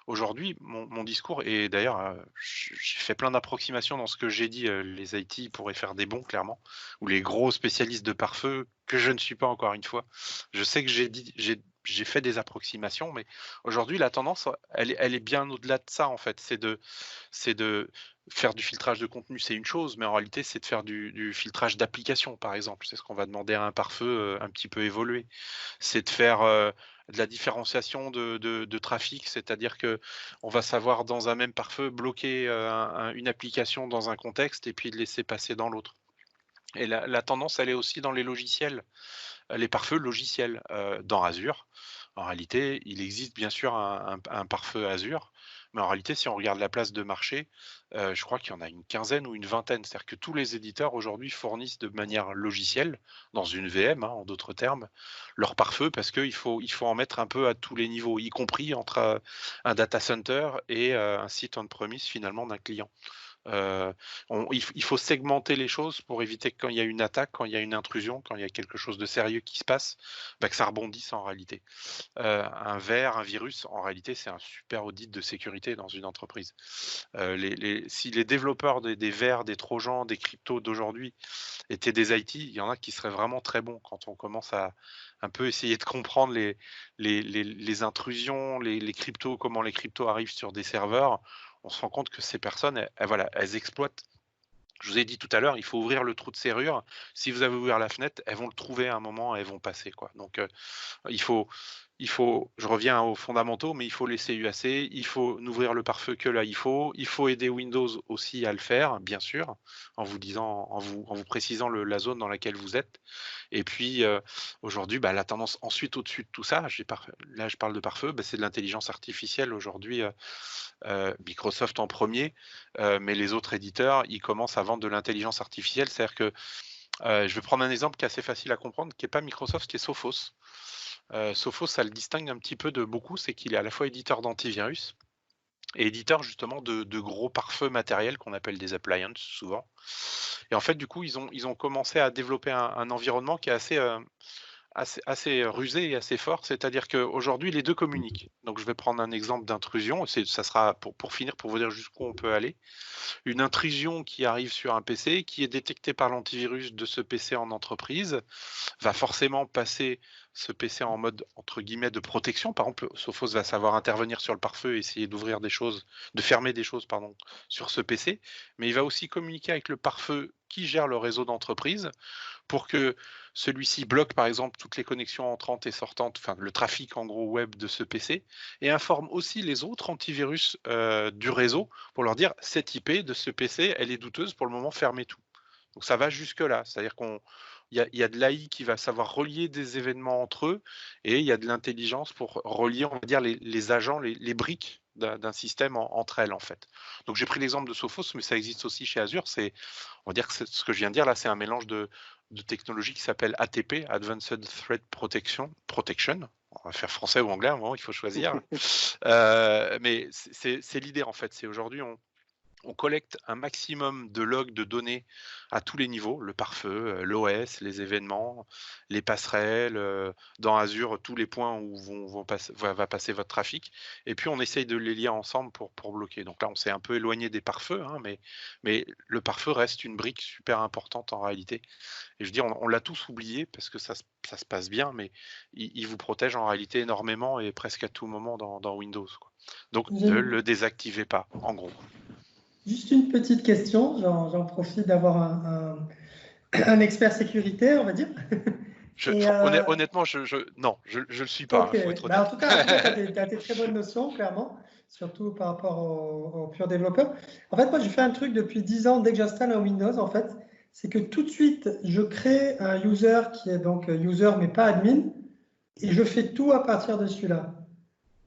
Aujourd'hui, mon discours, et d'ailleurs, j'ai fait plein d'approximations dans ce que j'ai dit, les IT pourraient faire des bons, clairement, ou les gros spécialistes de pare-feu, que je ne suis pas encore une fois. Je sais que j'ai j'ai fait des approximations, mais aujourd'hui, la tendance, elle est bien au-delà de ça, en fait. C'est de faire du filtrage de contenu, c'est une chose, mais en réalité, c'est de faire du filtrage d'application, par exemple. C'est ce qu'on va demander à un pare-feu un petit peu évolué. C'est de faire de la différenciation de trafic, c'est-à-dire que on va savoir dans un même pare-feu bloquer une application dans un contexte et puis de laisser passer dans l'autre. Et la tendance, elle est aussi dans les logiciels, les pare-feux logiciels dans Azure. En réalité, il existe bien sûr un pare-feu Azure, mais en réalité, si on regarde la place de marché, je crois qu'il y en a une quinzaine ou une vingtaine. C'est-à-dire que tous les éditeurs aujourd'hui fournissent de manière logicielle, dans une VM, en d'autres termes, leur pare-feu parce qu'il faut en mettre un peu à tous les niveaux, y compris entre un data center et un site on-premise finalement d'un client. Il faut segmenter les choses pour éviter que quand il y a une attaque, quand il y a une intrusion, quand il y a quelque chose de sérieux qui se passe, que ça rebondisse en réalité. Un virus, en réalité, c'est un super audit de sécurité dans une entreprise. Si les développeurs des vers, des trojans, des cryptos d'aujourd'hui étaient des IT, il y en a qui seraient vraiment très bons quand on commence à un peu essayer de comprendre les intrusions, les cryptos, comment les cryptos arrivent sur des serveurs. On se rend compte que ces personnes, elles exploitent. Je vous ai dit tout à l'heure, il faut ouvrir le trou de serrure. Si vous avez ouvert la fenêtre, elles vont le trouver à un moment et elles vont passer, quoi. Donc, je reviens aux fondamentaux, mais il faut laisser UAC, il faut n'ouvrir le pare-feu que là, il faut aider Windows aussi à le faire, bien sûr, en vous précisant la zone dans laquelle vous êtes. Et puis, aujourd'hui, la tendance ensuite au-dessus de tout ça, là je parle de pare-feu, c'est de l'intelligence artificielle aujourd'hui. Microsoft en premier, mais les autres éditeurs, ils commencent à vendre de l'intelligence artificielle. C'est-à-dire que je vais prendre un exemple qui est assez facile à comprendre, qui n'est pas Microsoft, qui est Sophos. Sophos, ça le distingue un petit peu de beaucoup, c'est qu'il est à la fois éditeur d'antivirus et éditeur justement de gros pare-feux matériels qu'on appelle des appliances souvent. Et en fait, du coup, ils ont commencé à développer un environnement qui est assez rusé et assez fort, c'est-à-dire qu'aujourd'hui, les deux communiquent. Donc, je vais prendre un exemple d'intrusion, ça sera pour finir, pour vous dire jusqu'où on peut aller. Une intrusion qui arrive sur un PC, qui est détectée par l'antivirus de ce PC en entreprise, va forcément passer ce PC en mode, entre guillemets, de protection. Par exemple, Sophos va savoir intervenir sur le pare-feu et essayer d'ouvrir des choses, de fermer des choses, sur ce PC, mais il va aussi communiquer avec le pare-feu qui gère le réseau d'entreprise pour que celui-ci bloque par exemple toutes les connexions entrantes et sortantes, enfin le trafic en gros web de ce PC, et informe aussi les autres antivirus du réseau pour leur dire cette IP de ce PC, elle est douteuse, pour le moment fermez tout. Donc ça va jusque là, c'est-à-dire il y a de l'AI qui va savoir relier des événements entre eux, et il y a de l'intelligence pour relier, on va dire, les agents, les briques d'un système entre elles en fait. Donc j'ai pris l'exemple de Sophos, mais ça existe aussi chez Azure. On va dire que ce que je viens de dire là, c'est un mélange de technologie qui s'appelle ATP, Advanced Threat Protection. On va faire français ou anglais, à un moment, il faut choisir. Mais c'est l'idée en fait. C'est aujourd'hui, on collecte un maximum de logs de données à tous les niveaux, le pare-feu, l'OS, les événements, les passerelles, dans Azure, tous les points où va passer votre trafic. Et puis, on essaye de les lier ensemble pour bloquer. Donc là, on s'est un peu éloigné des pare-feux, mais le pare-feu reste une brique super importante en réalité. Et je veux dire, on l'a tous oublié parce que ça se passe bien, mais il vous protège en réalité énormément et presque à tout moment dans Windows, quoi. Donc, ne le désactivez pas, en gros. Juste une petite question, j'en profite d'avoir un expert sécurité, on va dire. Honnêtement, non, je le suis pas. Okay. Faut être honnête. En tout cas, tu as des très bonnes notions, clairement, surtout par rapport aux purs développeurs. En fait, moi, je fais un truc depuis 10 ans, dès que j'installe un Windows, en fait, c'est que tout de suite, je crée un user qui est donc user, mais pas admin, et je fais tout à partir de celui-là.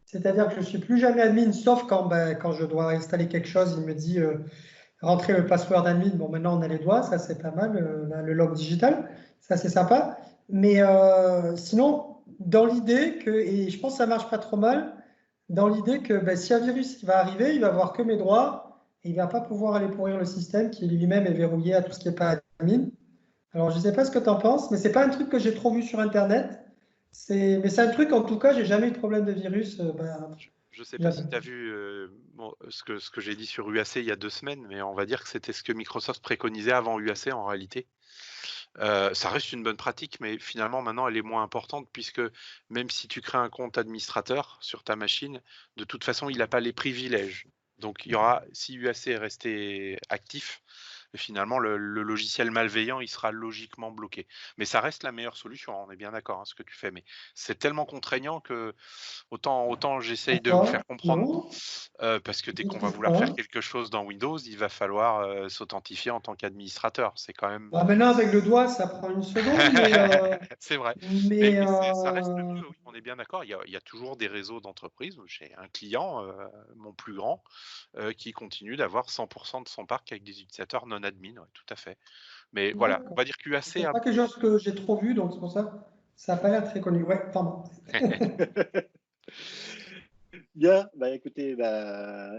C'est-à-dire que je ne suis plus jamais admin, sauf quand je dois installer quelque chose, il me dit rentrer le password admin. Bon, maintenant on a les doigts, ça c'est pas mal, le log digital, ça c'est sympa. Mais sinon, dans l'idée que, et je pense que ça marche pas trop mal, dans l'idée que si un virus va arriver, il va voir que mes droits et il ne va pas pouvoir aller pourrir le système qui lui-même est verrouillé à tout ce qui n'est pas admin. Alors je ne sais pas ce que tu en penses, mais ce n'est pas un truc que j'ai trop vu sur Internet. Mais c'est un truc, en tout cas, j'ai jamais eu de problème de virus. Je ne sais pas si tu as vu ce que j'ai dit sur UAC il y a 2 semaines, mais on va dire que c'était ce que Microsoft préconisait avant UAC en réalité. Ça reste une bonne pratique, mais finalement, maintenant, elle est moins importante puisque même si tu crées un compte administrateur sur ta machine, de toute façon, il n'a pas les privilèges. Donc, il y aura, si UAC est resté actif, finalement, le logiciel malveillant, il sera logiquement bloqué. Mais ça reste la meilleure solution, on est bien d'accord, ce que tu fais. Mais c'est tellement contraignant que autant j'essaye de vous faire comprendre, parce que dès qu'on va vouloir faire quelque chose dans Windows, il va falloir s'authentifier en tant qu'administrateur. C'est quand même... Maintenant, avec le doigt, ça prend une seconde. C'est vrai. Mais ça reste mieux, oui, on est bien d'accord. Il y a toujours des réseaux d'entreprises. J'ai un client, mon plus grand, qui continue d'avoir 100% de son parc avec des utilisateurs non admin, ouais, tout à fait. Mais voilà, on va dire qu'UAC... C'est pas quelque chose que j'ai trop vu, donc c'est pour ça. Ça n'a pas l'air très connu. Ouais, pardon. Bien, écoutez,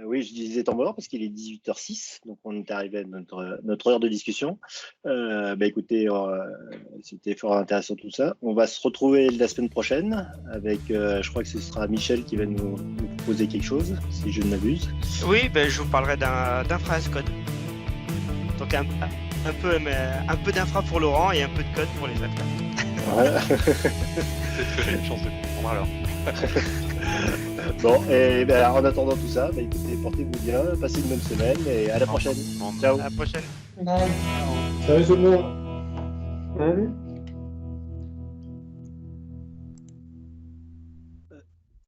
oui, je disais temps mort parce qu'il est 18h06, donc on est arrivé à notre heure de discussion. Écoutez, c'était fort intéressant tout ça. On va se retrouver la semaine prochaine avec, je crois que ce sera Michel qui va nous proposer quelque chose, si je ne m'abuse. Oui, je vous parlerai d'infra as code. Donc un peu d'infra pour Laurent et un peu de code pour les autres. Voilà. Peut-être que j'ai une chance de comprendre alors. Bon, et en attendant tout ça, écoutez, portez-vous bien, passez une bonne semaine et à la prochaine. Ciao. À la prochaine. Bye. Salut tout le monde. Salut.